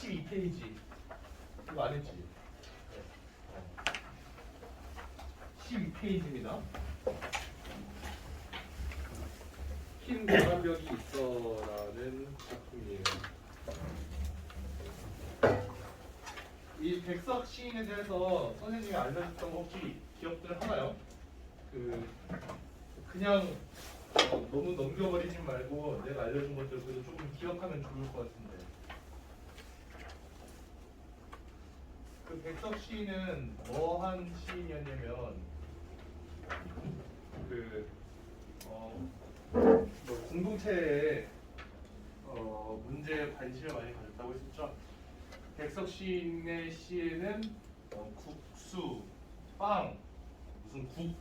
12페이지 이거 안 했지? 12페이지입니다. 흰 바람벽이 있어라는 작품이에요. 이 백석 시인에 대해서 선생님이 알려줬던 거 혹시 기억들 하나요? 그냥 너무 넘겨버리지 말고 내가 알려준 것들 그래도 조금 기억하면 좋을 것 같은데. 그 백석 시인은 뭐한 시인이었냐면 뭐 공동체에 문제에 관심을 많이 가졌다고 했었죠. 백석 시인의 시에는 국수, 빵, 무슨 국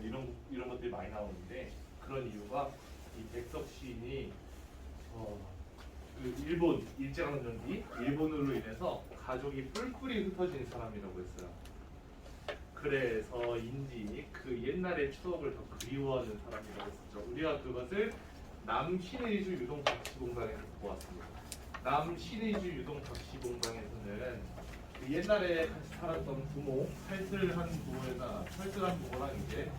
이런 것들이 많이 나오는데 그런 이유가 이 백석 시인이 그 일본 일제강점기 일본으로 인해서 가족이 뿔뿔이 흩어진 사람이라고 했어요. 그래서인지 그 옛날의 추억을 더 그리워하는 사람이라고 했었죠. 우리가 그것을 남신의주 유동 박씨공방에서 보았습니다. 남신의주 유동 박씨공방에서는 그 옛날에 같이 살았던 부모, 탈슬한 부모랑 이제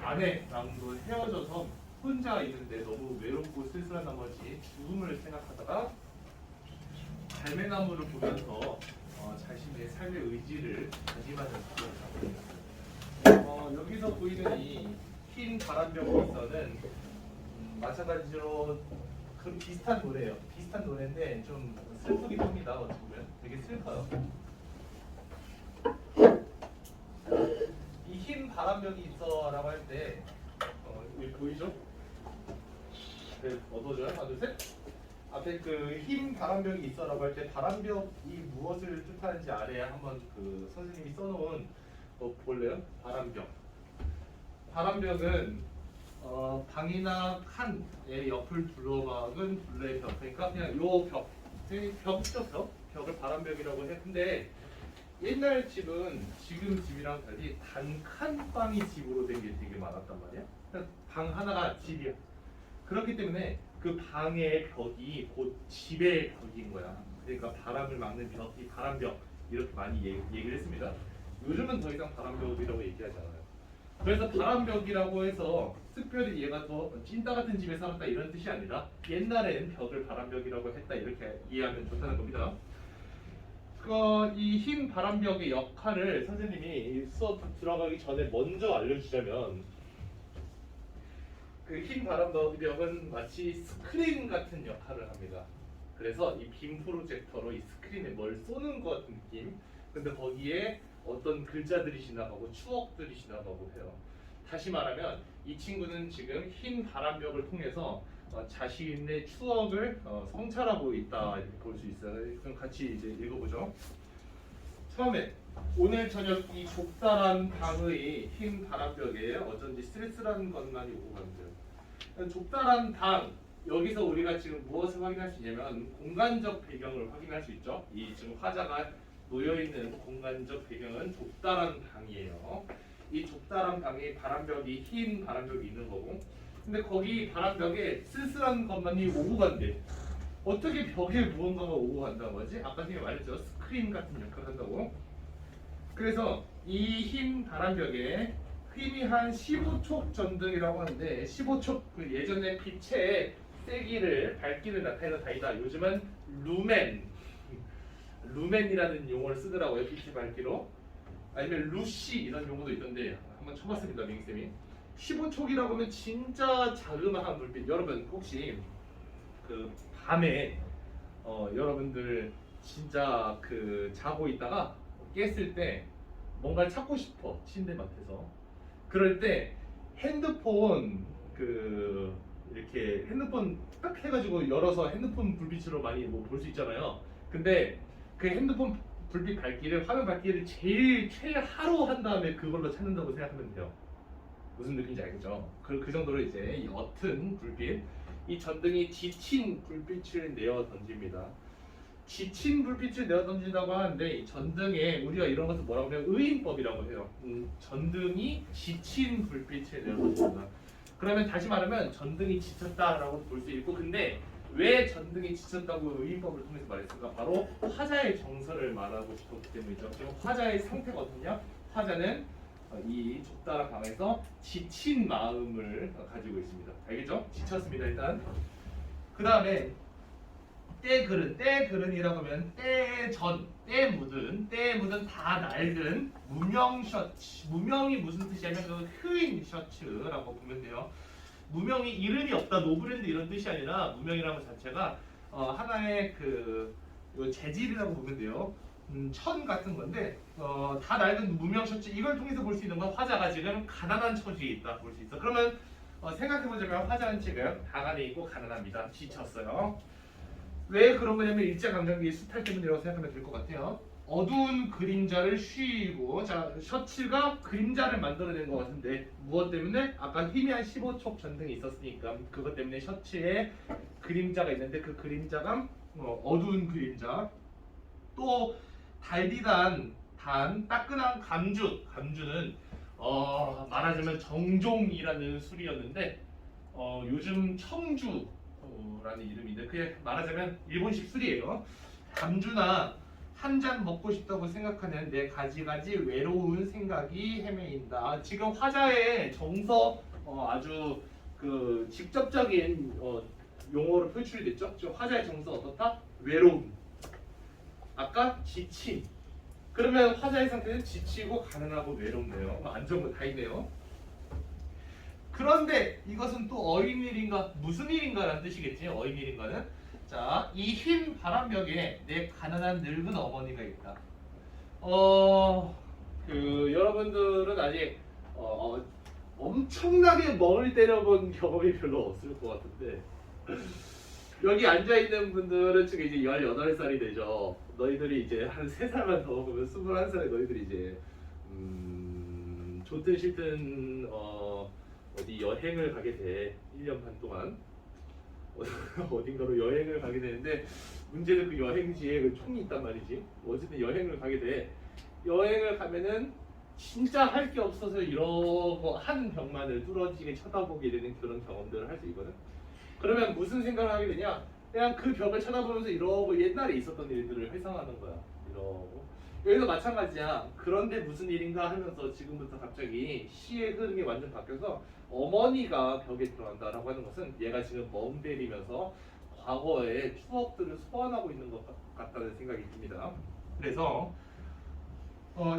아내랑도 헤어져서 혼자 있는데 너무 외롭고 쓸쓸한 나머지 죽음을 생각하다가 갈매나무를 보면서 자신의 삶의 의지를 다짐하는 작품이었어요. 여기서 보이는 이 흰 바람벽 있어는 마찬가지로 그 비슷한 노래예요. 비슷한 노래인데 좀 슬프긴 합니다. 어떻게 보면 되게 슬퍼요. 이 흰 바람벽이 있어라고 할 때 여기 보이죠? 네, 어두워져요? 하나 둘 셋. 앞에 그 흰 바람벽이 있어라고 할 때 바람벽이 무엇을 뜻하는지 아래에 한번 그 선생님이 써놓은 거 볼래요? 바람벽은 방이나 칸의 옆을 둘러막은 둘레의 벽. 그러니까 그냥 요 벽을 바람벽이라고 했는데 옛날 집은 지금 집이랑 달리 단칸방이 집으로 된 게 되게 많았단 말이야. 방 하나가 집이야. 그렇기 때문에 그 방의 벽이 곧 집의 벽인 거야. 그러니까 바람을 막는 벽, 이 바람벽 이렇게 많이 얘기를 했습니다. 요즘은 더 이상 바람벽이라고 얘기하지 않아요. 그래서 바람벽이라고 해서 특별히 얘가 더 찐따 같은 집에 살았다 이런 뜻이 아니라 옛날엔 벽을 바람벽이라고 했다 이렇게 이해하면 좋다는 겁니다. 이 흰 바람벽의 역할을 선생님이 수업 들어가기 전에 먼저 알려주자면 그 흰 바람벽은 마치 스크린 같은 역할을 합니다. 그래서 이 빔 프로젝터로 이 스크린에 뭘 쏘는 것 같은 느낌. 근데 거기에 어떤 글자들이 지나가고 추억들이 지나가고 해요. 다시 말하면 이 친구는 지금 흰 바람벽을 통해서 자신의 추억을 성찰하고 있다 이렇게 볼 수 있어요. 그럼 같이 이제 읽어보죠. 처음에 오늘 저녁 이 좁다란 방의 흰 바람벽에 어쩐지 쓸쓸한 것만이 오고 간대요. 좁다란 방 여기서 우리가 지금 무엇을 확인할 수 있냐면 공간적 배경을 확인할 수 있죠. 이 지금 화자가 놓여 있는 공간적 배경은 좁다란 방이에요. 이 좁다란 방에 바람벽이 흰 바람벽이 있는 거고, 근데 거기 바람벽에 쓸쓸한 것만이 오고 간대. 어떻게 벽에 무언가가 오고 간다고 하지? 아까 선생님이 말했죠. 스크린 같은 역할을 한다고. 그래서 이 흰 바람벽에 희미한 15촉 전등이라고 하는데 15촉 그 예전에 빛의 세기를 밝기를 나타내는 단위다. 요즘은 루멘이라는 용어를 쓰더라고요. 빛의 밝기로. 아니면 루시 이런 용어도 있던데 한번 쳐봤습니다. 민쌤이 15촉이라고 하면 진짜 자그마한 불빛. 여러분 혹시 그 밤에 여러분들 진짜 그 자고 있다가 깼을 때 뭔가를 찾고 싶어 침대맡에서. 그럴 때 핸드폰 이렇게 핸드폰 딱 해가지고 열어서 핸드폰 불빛으로 많이 뭐 볼 수 있잖아요. 근데 그 핸드폰 불빛 밝기를 화면 밝기를 제일 최하로 한 다음에 그걸로 찾는다고 생각하면 돼요. 무슨 느낌인지 알겠죠? 그 정도로 이제 옅은 불빛, 이 전등이 지친 불빛을 내어 던집니다. 지친 불빛을 내어 던진다고 하는데 이 전등에 우리가 이런 것을 뭐라고 하면 의인법이라고 해요. 전등이 지친 불빛을 내어 던진다. 그러면 다시 말하면 전등이 지쳤다라고 볼 수 있고, 근데 왜 전등이 지쳤다고 의인법을 통해서 말했을까? 바로 화자의 정서를 말하고 싶었기 때문이죠. 지금 화자의 상태가 어떠냐? 화자는 이 좁다라 방에서 지친 마음을 가지고 있습니다. 알겠죠? 지쳤습니다. 일단 그 다음에 때그른이라고 하면 때에 묻은 다 낡은 무명 셔츠. 무명이 무슨 뜻이냐면 그 흑인 셔츠라고 보면 돼요. 무명이 이름이 없다, 노브랜드 이런 뜻이 아니라 무명이라는 것 자체가 하나의 그 재질이라고 보면 돼요. 천 같은 건데 다 낡은 무명 셔츠 이걸 통해서 볼 수 있는 건 화자가 지금 가난한 처지에 있다 볼 수 있어. 그러면 생각해보자면 화자는 지금 방 안에 있고 가난합니다. 지쳤어요. 왜 그런 거냐면 일제강점기 수탈 때문이라고 생각하면 될 것 같아요. 어두운 그림자를 쉬고 자 셔츠가 그림자를 만들어낸 것 같은데 무엇 때문에? 아까 희미한 15촉 전등이 있었으니까 그것 때문에 셔츠에 그림자가 있는데 그 그림자가 어두운 그림자. 또 달디단 따끈한 감주는 말하자면 정종이라는 술이었는데 요즘 청주라는 이름인데 그게 말하자면 일본식 술이에요. 감주나 한 잔 먹고 싶다고 생각하는 내 가지가지 외로운 생각이 헤매인다. 지금 화자의 정서 아주 그 직접적인 용어로 표출이 됐죠. 지금 화자의 정서 어떻다? 외로움. 아까 지친. 그러면 화자의 상태는 지치고 가난하고 외롭네요. 안 좋은 거 다 있네요. 그런데 이것은 또 어인일인가 무슨 일인가라는 뜻이겠지. 어인일인가는 자, 이 흰 바람벽에 내 가난한 늙은 어머니가 있다. 여러분들은 아직 엄청나게 멍을 때려본 경험이 별로 없을 것 같은데 여기 앉아 있는 분들은 지금 이제 18살이 되죠. 너희들이 이제 한 3살만 더 보면 21살에 너희들이 이제 좋든 싫든 어디 여행을 가게 돼. 1년 반 동안 어딘가로 여행을 가게 되는데 문제는 그 여행지에 그 총이 있단 말이지. 어쨌든 여행을 가게 돼. 여행을 가면은 진짜 할 게 없어서 이러고 한 벽만을 뚫어지게 쳐다보게 되는 그런 경험들을 할 수 있거든. 그러면 무슨 생각을 하게 되냐? 그냥 그 벽을 쳐다보면서 이러고 옛날에 있었던 일들을 회상하는 거야. 이러고 여기도 마찬가지야. 그런데 무슨 일인가 하면서 지금부터 갑자기 시의 흐름이 완전 바뀌어서 어머니가 벽에 들어간다라고 하는 것은 얘가 지금 멍 때리면서 과거의 추억들을 소환하고 있는 것 같다는 생각이 듭니다. 그래서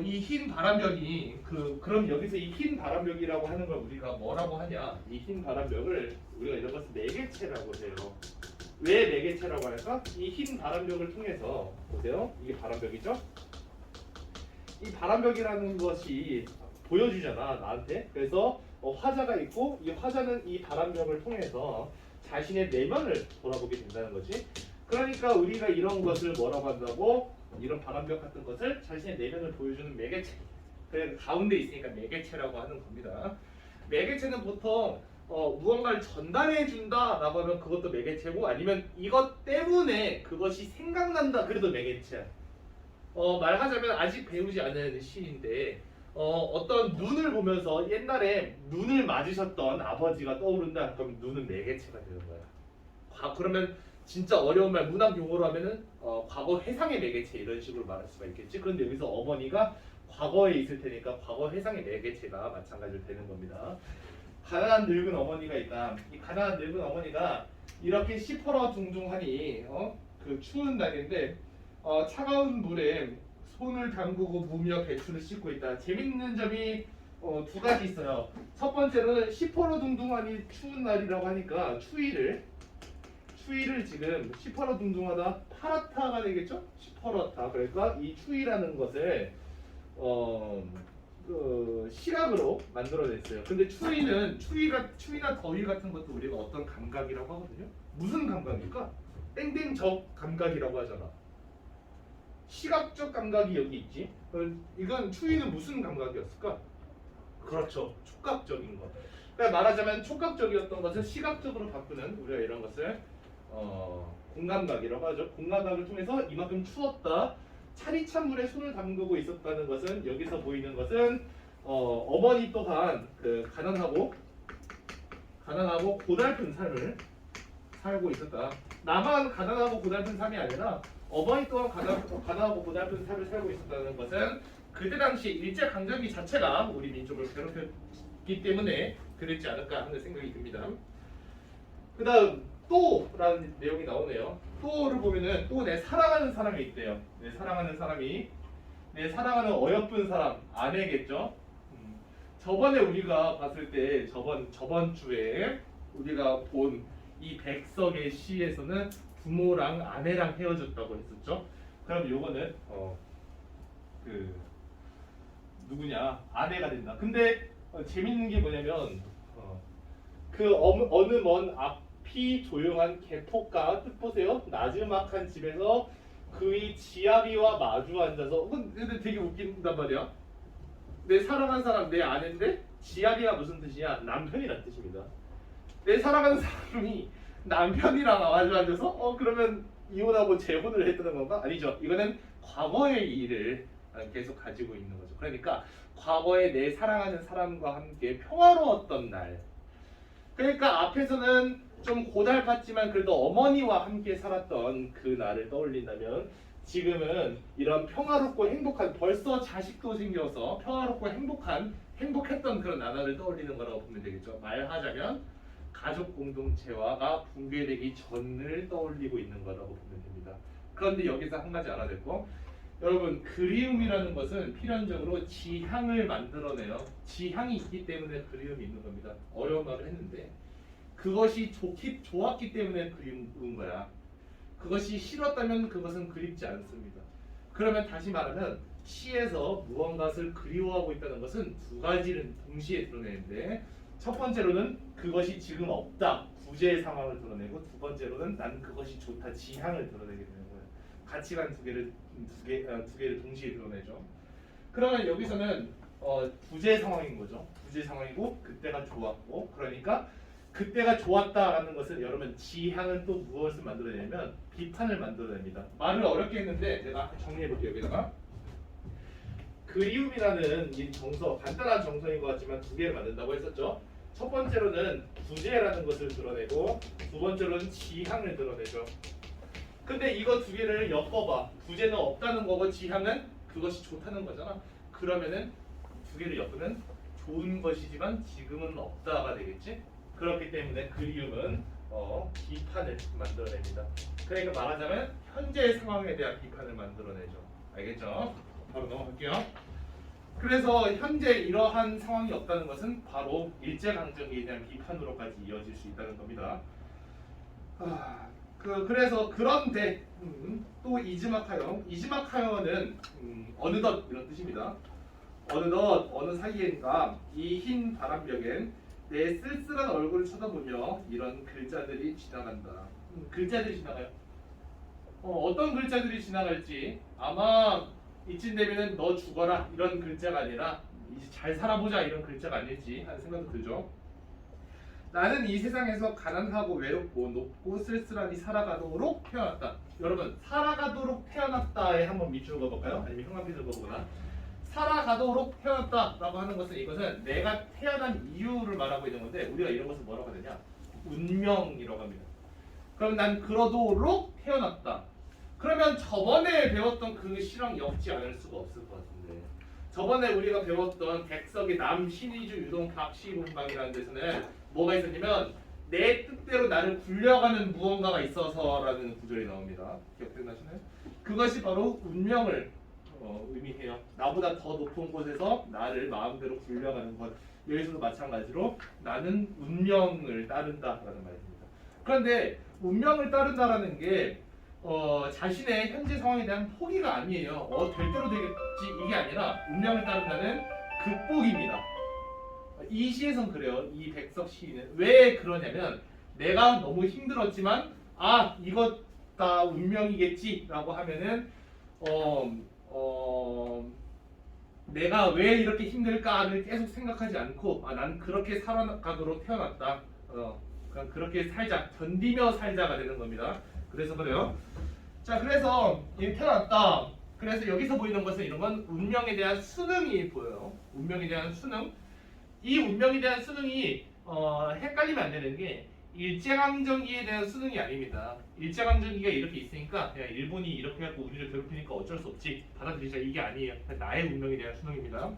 이 흰 바람벽이 그럼 여기서 이 흰 바람벽이라고 하는 걸 우리가 뭐라고 하냐? 이 흰 바람벽을 우리가 이런 것을 매개체라고 해요. 왜 매개체라고 할까? 이 흰 바람벽을 통해서 보세요. 이게 바람벽이죠? 이 바람벽이라는 것이 보여주잖아 나한테. 그래서 화자가 있고 이 화자는 이 바람벽을 통해서 자신의 내면을 돌아보게 된다는 거지. 그러니까 우리가 이런 것을 뭐라고 한다고? 이런 바람벽 같은 것을 자신의 내면을 보여주는 매개체. 그래 가운데 있으니까 매개체라고 하는 겁니다. 매개체는 보통 무언가를 전달해 준다라고 하면 그것도 매개체고 아니면 이것 때문에 그것이 생각난다 그래도 매개체야. 말하자면 아직 배우지 않은 시인데 어떤 눈을 보면서 옛날에 눈을 맞으셨던 아버지가 떠오른다. 그럼 눈은 매개체가 되는 거야. 그러면 진짜 어려운 말 문학 용어로 하면은 과거 회상의 매개체 이런 식으로 말할 수가 있겠지. 그런데 여기서 어머니가 과거에 있을 테니까 과거 회상의 매개체가 마찬가지로 되는 겁니다. 가난한 늙은 어머니가 있다. 이 가난한 늙은 어머니가 이렇게 시퍼러둥둥하니 그 추운 날인데 차가운 물에 손을 담그고 무며 배추를 씻고 있다. 재밌는 점이 두 가지 있어요. 첫 번째로는 시퍼러둥둥하니 추운 날이라고 하니까 추위를 지금 시퍼러둥둥하다 파랗다가 되겠죠? 시퍼렇다. 그러니까 이 추위라는 것을 시각으로 만들어냈어요. 근데 추위나 더위 같은 것도 우리가 어떤 감각이라고 하거든요. 무슨 감각일까? 땡땡적 감각이라고 하잖아. 시각적 감각이 여기 있지. 이건 추위는 무슨 감각이었을까? 그렇죠. 촉각적인 것. 그러니까 말하자면 촉각적이었던 것을 시각적으로 바꾸는 우리가 이런 것을 공감각이라고 하죠. 공감각을 통해서 이만큼 추웠다. 차리찬 물에 손을 담그고 있었다는 것은 여기서 보이는 것은 어머니 또한 그 가난하고 고달픈 삶을 살고 있었다. 나만 가난하고 고달픈 삶이 아니라 어머니 또한 가난하고 고달픈 삶을 살고 있었다는 것은 그때 당시 일제 강점기 자체가 우리 민족을 괴롭혔기 때문에 그랬지 않을까 하는 생각이 듭니다. 그다음 또라는 내용이 나오네요. 또를 보면은 또 내 사랑하는 사람이 있대요. 내 사랑하는 사람이 내 사랑하는 어여쁜 사람 아내겠죠. 저번에 우리가 봤을 때 저번 주에 우리가 본 이 백석의 시에서는 부모랑 아내랑 헤어졌다고 했었죠. 그럼 요거는 그 누구냐 아내가 된다. 근데 재밌는 게 뭐냐면 그 어느 먼 앞이 조용한 개폭가 뜻 보세요. 나지막한 집에서 그의 지아비와 마주 앉아서 근데 되게 웃긴단 말이야. 내 사랑하는 사람 내 아내인데 지아비가 무슨 뜻이냐? 남편이란 뜻입니다. 내 사랑하는 사람이 남편이랑 마주 앉아서 그러면 이혼하고 재혼을 했다는 건가? 아니죠. 이거는 과거의 일을 계속 가지고 있는 거죠. 그러니까 과거에 내 사랑하는 사람과 함께 평화로웠던 날. 그러니까 앞에서는 좀 고달팠지만 그래도 어머니와 함께 살았던 그 날을 떠올린다면 지금은 이런 평화롭고 행복한 벌써 자식도 생겨서 평화롭고 행복했던 그런 나날을 떠올리는 거라고 보면 되겠죠. 말하자면 가족 공동체화가 붕괴되기 전을 떠올리고 있는 거라고 보면 됩니다. 그런데 여기서 한 가지 알아야 될 거, 여러분 그리움이라는 것은 필연적으로 지향을 만들어내요. 지향이 있기 때문에 그리움이 있는 겁니다. 어려운 말을 했는데 그것이 좋았기 때문에 그리운 거야. 그것이 싫었다면 그것은 그립지 않습니다. 그러면 다시 말하면 시에서 무언가를 그리워하고 있다는 것은 두 가지를 동시에 드러내는데 첫 번째로는 그것이 지금 없다. 부재의 상황을 드러내고 두 번째로는 난 그것이 좋다. 지향을 드러내게 되는 거예요. 가치관 두 개를 동시에 드러내죠. 그러면 여기서는 부재 상황인 거죠. 부재 상황이고 그때가 좋았고 그러니까 그때가 좋았다라는 것은 여러분 지향은 또 무엇을 만들어내냐면 비판을 만들어냅니다. 말을 어렵게 했는데 내가 정리해볼게요. 여기다가 그리움이라는 이 정서 간단한 정서인 것 같지만 두 개를 만든다고 했었죠. 첫 번째로는 부재라는 것을 드러내고 두 번째로는 지향을 드러내죠. 근데 이거 두 개를 엮어봐. 부재는 없다는 거고 지향은 그것이 좋다는 거잖아. 그러면은 두 개를 엮으면 좋은 것이지만 지금은 없다가 되겠지. 그렇기 때문에 그리움은 비판을 만들어냅니다. 그러니까 말하자면 현재의 상황에 대한 비판을 만들어내죠. 알겠죠? 바로 넘어갈게요. 그래서 현재 이러한 상황이 없다는 것은 바로 일제강점기에 대한 비판으로까지 이어질 수 있다는 겁니다. 그래서 그런데 또 이즈마카여는 어느덧 이런 뜻입니다. 어느덧 어느 사이엔가 이 흰 바람벽엔 내 쓸쓸한 얼굴을 쳐다보며 이런 글자들이 지나간다. 글자들이 지나가요. 어떤 글자들이 지나갈지 아마 이쯤 되면은 너 죽어라 이런 글자가 아니라 이제 잘 살아보자 이런 글자가 아닐지 하는 생각도 들죠. 나는 이 세상에서 가난하고 외롭고 높고 쓸쓸하니 살아가도록 태어났다. 여러분 살아가도록 태어났다에 한번 밑줄 그어볼까요? 아니면 형광펜을 그어보거나. 살아가도록 태어났다라고 하는 것은 이것은 내가 태어난 이유를 말하고 있는 건데 우리가 이런 것을 뭐라고 하느냐? 운명이라고 합니다. 그럼 난 그러도록 태어났다. 그러면 저번에 배웠던 그 시랑 엮지 않을 수가 없을 것 같은데 저번에 우리가 배웠던 백석의 남신이주 유동 박시분방이라는 데서는 뭐가 있었냐면 내 뜻대로 나를 굴려가는 무언가가 있어서라는 구절이 나옵니다. 기억나시나요? 그것이 바로 운명을 의미해요. 나보다 더 높은 곳에서 나를 마음대로 굴려가는 것. 여기서도 마찬가지로 나는 운명을 따른다라는 말입니다. 그런데 운명을 따른다라는 게 자신의 현재 상황에 대한 포기가 아니에요. 될 대로 되겠지 이게 아니라 운명을 따른다는 극복입니다. 이 시에선 그래요. 이 백석 시인은 왜 그러냐면 내가 너무 힘들었지만 이것 다 운명이겠지라고 하면은 내가 왜 이렇게 힘들까를 계속 생각하지 않고 난 그렇게 살아가도록 태어났다. 그냥 그렇게 살자, 견디며 살자가 되는 겁니다. 그래서 그래요. 자, 그래서 이렇게 태어났다. 그래서 여기서 보이는 것은 이런 건 운명에 대한 수능이 보여요. 운명에 대한 수능. 이 운명에 대한 수능이 헷갈리면 안 되는 게 일제강점기에 대한 수능이 아닙니다. 일제강점기가 이렇게 있으니까 그냥 일본이 이렇게 해갖고 우리를 괴롭히니까 어쩔 수 없지 받아들이자 이게 아니에요. 나의 운명에 대한 수능입니다.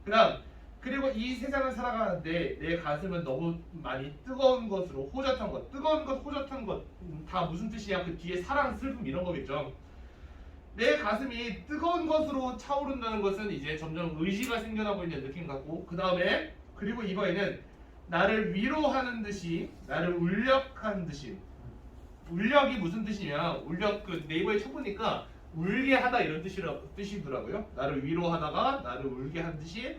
그다음 그리고 이 세상을 살아가는데 내 가슴은 너무 많이 뜨거운 것으로 호젓한 것, 뜨거운 것, 호젓한 것 다 무슨 뜻이야? 그 뒤에 사랑, 슬픔 이런 거겠죠. 내 가슴이 뜨거운 것으로 차오른다는 것은 이제 점점 의지가 생겨나고 있는 느낌 같고 그 다음에 그리고 이거에는 나를 위로하는 듯이 나를 울력하는 듯이 울력이 무슨 뜻이냐 울력 그 네이버에 쳐보니까 울게 하다 이런 뜻이더라고요. 나를 위로하다가 나를 울게 한 듯이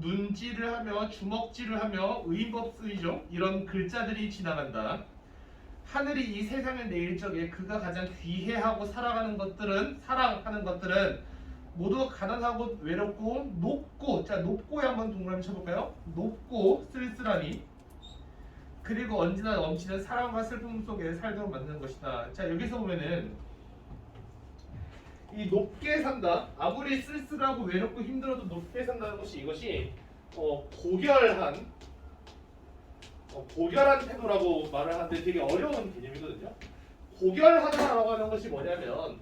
눈질을 하며 주먹질을 하며 의인법 쓰이죠. 이런 글자들이 지나간다. 하늘이 이 세상을 내일 적에 그가 가장 귀해하고 사랑하는 것들은 모두 가난하고 외롭고 높고 자 높고에 한번 동그라미 쳐볼까요? 높고 쓸쓸하니 그리고 언제나 넘치는 사랑과 슬픔 속에 살도록 만드는 것이다. 자 여기서 보면은 이 높게 산다. 아무리 쓸쓸하고 외롭고 힘들어도 높게 산다는 것이 이것이 고결한 태도라고 말을 하는데 되게 어려운 개념이거든요. 고결하다라고 하는 것이 뭐냐면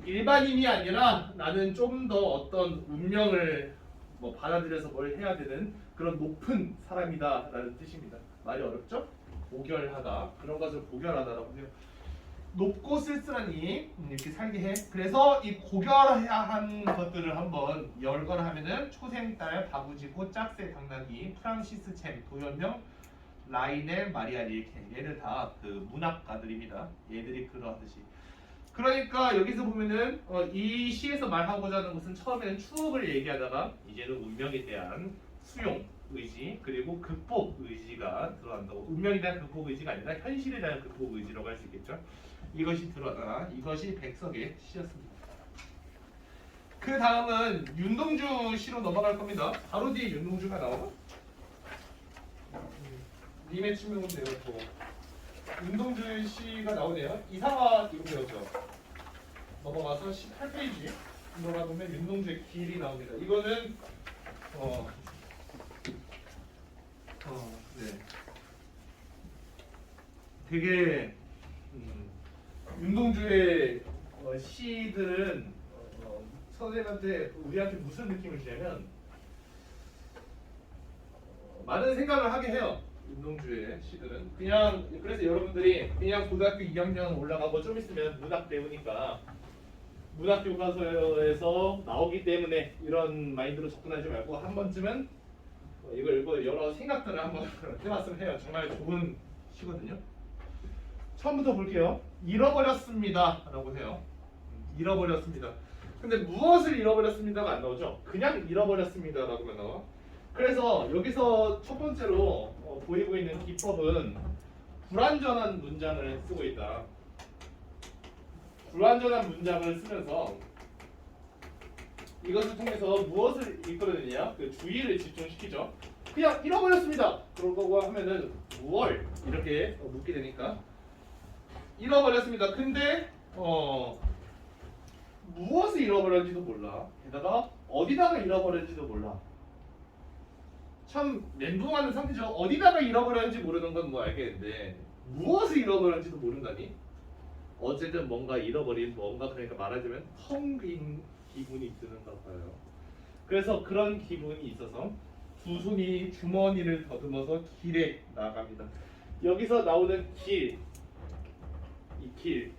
일반인이 아니라 나는 좀 더 어떤 운명을 받아들여서 뭘 해야 되는 그런 높은 사람이다라는 뜻입니다. 말이 어렵죠? 고결하다 그런 것을 고결하다라고 해요. 높고 쓸쓸하니 이렇게 살게 해. 그래서 이 고결한 것들을 한번 열거를 하면은 초생딸, 바구지고, 짝새, 당나귀, 프랑시스 챔, 도연명, 라이넬, 마리아 릴케 얘들 다 그 문학가들입니다. 얘들이 그러하듯이. 그러니까 여기서 보면은 이 시에서 말하고자 하는 것은 처음에는 추억을 얘기하다가 이제는 운명에 대한 수용 의지 그리고 극복 의지가 들어간다고. 운명에 대한 극복 의지가 아니라 현실에 대한 극복 의지라고 할 수 있겠죠. 이것이 들어가다. 이것이 백석의 시였습니다. 그 다음은 윤동주 시로 넘어갈 겁니다. 바로 뒤에 윤동주가 나오나? 님의 친명은 되었고 윤동주 시가 나오네요. 이상화 이거 배웠죠. 넘어가서 18페이지 넘어가 보면 윤동주의 길이 나옵니다. 이거는 네. 되게 윤동주의 시들은 선생님한테 우리한테 무슨 느낌을 주냐면 많은 생각을 하게 해요. 윤동주의 시들은 그냥 그래서 여러분들이 그냥 고등학교 2학년 올라가고 좀 있으면 문학 배우니까 문학 교과서에서 나오기 때문에 이런 마인드로 접근하지 말고 한 번쯤은 이걸 읽고 여러 생각들을 한번 해봤으면 해요. 정말 좋은 시거든요. 처음부터 볼게요. 잃어버렸습니다 라고 해요. 잃어버렸습니다. 근데 무엇을 잃어버렸습니다가 안 나오죠. 그냥 잃어버렸습니다 라고만 나와. 그래서 여기서 첫 번째로 보이고 있는 기법은 불완전한 문장을 쓰고 있다. 불완전한 문장을 쓰면서 이것을 통해서 무엇을 이끌어내냐? 그 주의를 집중시키죠. 그냥 잃어버렸습니다. 그러고 하면은 무얼 이렇게 묻게 되니까 잃어버렸습니다. 근데 무엇을 잃어버렸는지도 몰라. 게다가 어디다가 잃어버렸는지도 몰라. 참 멘붕하는 상태죠. 어디다가 잃어버렸는지 모르는 건 뭐 알겠는데 무엇을 잃어버렸는지도 모른다니? 어쨌든 뭔가 잃어버린 뭔가 그러니까 말하자면 텅 빈 기분이 드는가 봐요. 그래서 그런 기분이 있어서 두 손이 주머니를 더듬어서 길에 나갑니다. 여기서 나오는 길, 이 길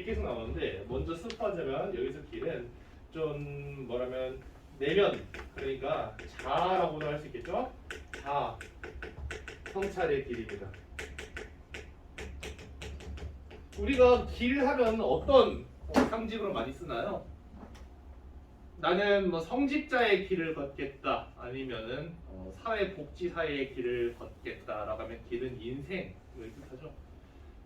계속 나오는데 먼저 스포하자면 여기서 길은 좀 뭐라면 내면 그러니까 자라고도 할 수 있겠죠? 자, 성찰의 길입니다. 우리가 길 하면 어떤 상징으로 많이 쓰나요? 나는 뭐 성직자의 길을 걷겠다 아니면은 사회복지사의 길을 걷겠다라고 하면 길은 인생을 뜻하죠.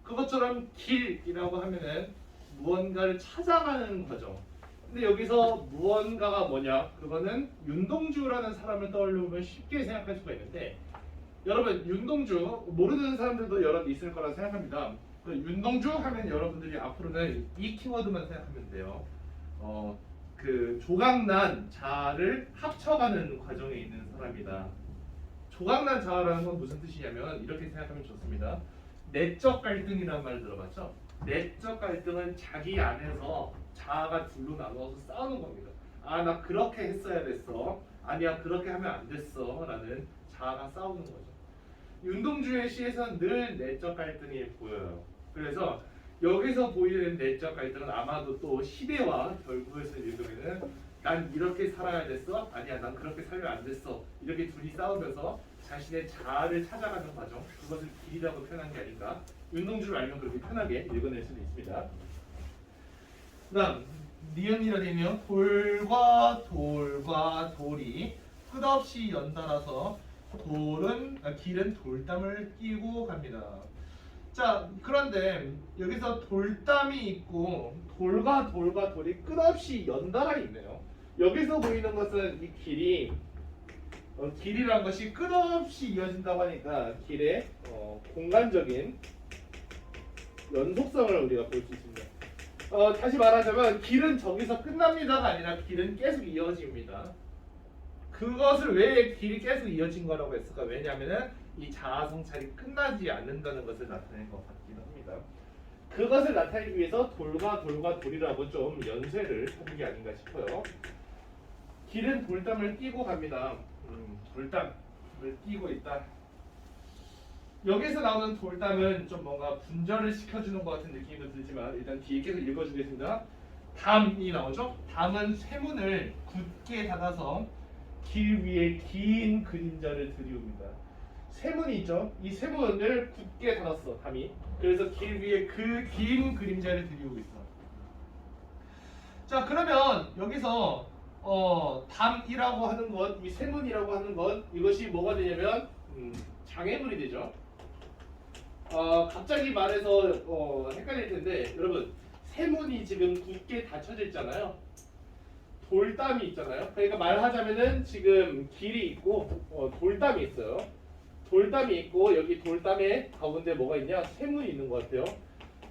그것처럼 길이라고 하면은 무언가를 찾아가는 과정. 근데 여기서 무언가가 뭐냐? 그거는 윤동주라는 사람을 떠올리면 쉽게 생각할 수가 있는데 여러분 윤동주 모르는 사람들도 여러 있을 거라 생각합니다. 윤동주 하면 여러분들이 앞으로는 이 키워드만 생각하면 돼요. 그 조각난 자를 합쳐가는 과정에 있는 사람이다. 조각난 자아라는 건 무슨 뜻이냐면 이렇게 생각하면 좋습니다. 내적 갈등이라는 말 들어봤죠? 내적 갈등은 자기 안에서 자아가 둘로 나누어서 싸우는 겁니다. 아, 나 그렇게 했어야 됐어. 아니야, 그렇게 하면 안 됐어. 라는 자아가 싸우는 거죠. 윤동주의 시에서는 늘 내적 갈등이 보여요. 그래서 여기서 보이는 내적 갈등은 아마도 또 시대와 결부해서 읽으면은 난 이렇게 살아야 됐어? 아니야, 난 그렇게 살면 안 됐어. 이렇게 둘이 싸우면서 자신의 자아를 찾아가는 과정, 그것을 길이라고 표현한 게 아닌가. 윤동주를 알면 그렇게 편하게 읽어낼 수도 있습니다. 그다음 니은이라 되면 돌과 돌과 돌이 끝없이 연달아서 길은 돌담을 끼고 갑니다. 자, 그런데 여기서 돌담이 있고 돌과 돌과 돌이 끝없이 연달아 있네요. 여기서 보이는 것은 이 길이 길이라는 것이 끝없이 이어진다고 하니까 길의 공간적인 연속성을 우리가 볼 수 있습니다. 다시 말하자면 길은 저기서 끝납니다가 아니라 길은 계속 이어집니다. 그것을 왜 길이 계속 이어진 거라고 했을까? 왜냐하면 이 자아 성찰이 끝나지 않는다는 것을 나타낸 것 같기도 합니다. 그것을 나타내기 위해서 돌과 돌과 돌이라고 좀 연쇄를 하는 게 아닌가 싶어요. 길은 돌담을 끼고 갑니다. 돌담을 끼고 있다. 여기서 나오는 돌담은 좀 뭔가 분절을 시켜주는 것 같은 느낌도 들지만 일단 뒤에 계속 읽어주겠습니다. 담이 나오죠? 담은 쇠문을 굳게 닫아서 길 위에 긴 그림자를 들이웁니다. 쇠문이 있죠? 이 쇠문을 굳게 닫았어, 담이. 그래서 길 위에 그 긴 그림자를 들이우고 있어. 자, 그러면 여기서 담이라고 하는 것, 이 쇠문이라고 하는 것, 이것이 뭐가 되냐면 장애물이 되죠. 갑자기 말해서 헷갈릴 텐데 여러분, 쇠문이 지금 굳게 닫혀져 있잖아요. 돌담이 있잖아요. 그러니까 말하자면은 지금 길이 있고 돌담이 있어요. 돌담이 있고 여기 돌담의 가운데 뭐가 있냐? 쇠문이 있는 것 같아요.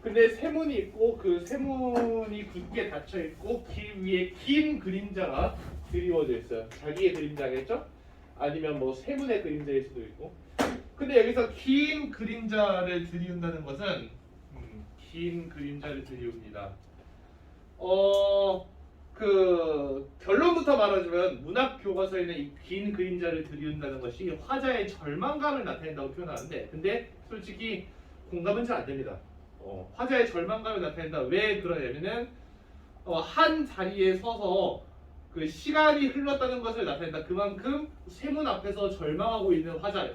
근데 쇠문이 있고 그 쇠문이 굳게 닫혀 있고 길 위에 긴 그림자가 드리워져 있어요. 자기의 그림자겠죠? 아니면 뭐 쇠문의 그림자일 수도 있고. 근데 여기서 긴 그림자를 들이운다는 것은 긴 그림자를 들이웁니다. 그 결론부터 말하자면 문학 교과서에는 이 긴 그림자를 들이운다는 것이 화자의 절망감을 나타낸다고 표현하는데, 근데 솔직히 공감은 잘 안 됩니다. 화자의 절망감을 나타낸다. 왜 그러냐면은 한 자리에 서서 그 시간이 흘렀다는 것을 나타낸다. 그만큼 쇠문 앞에서 절망하고 있는 화자.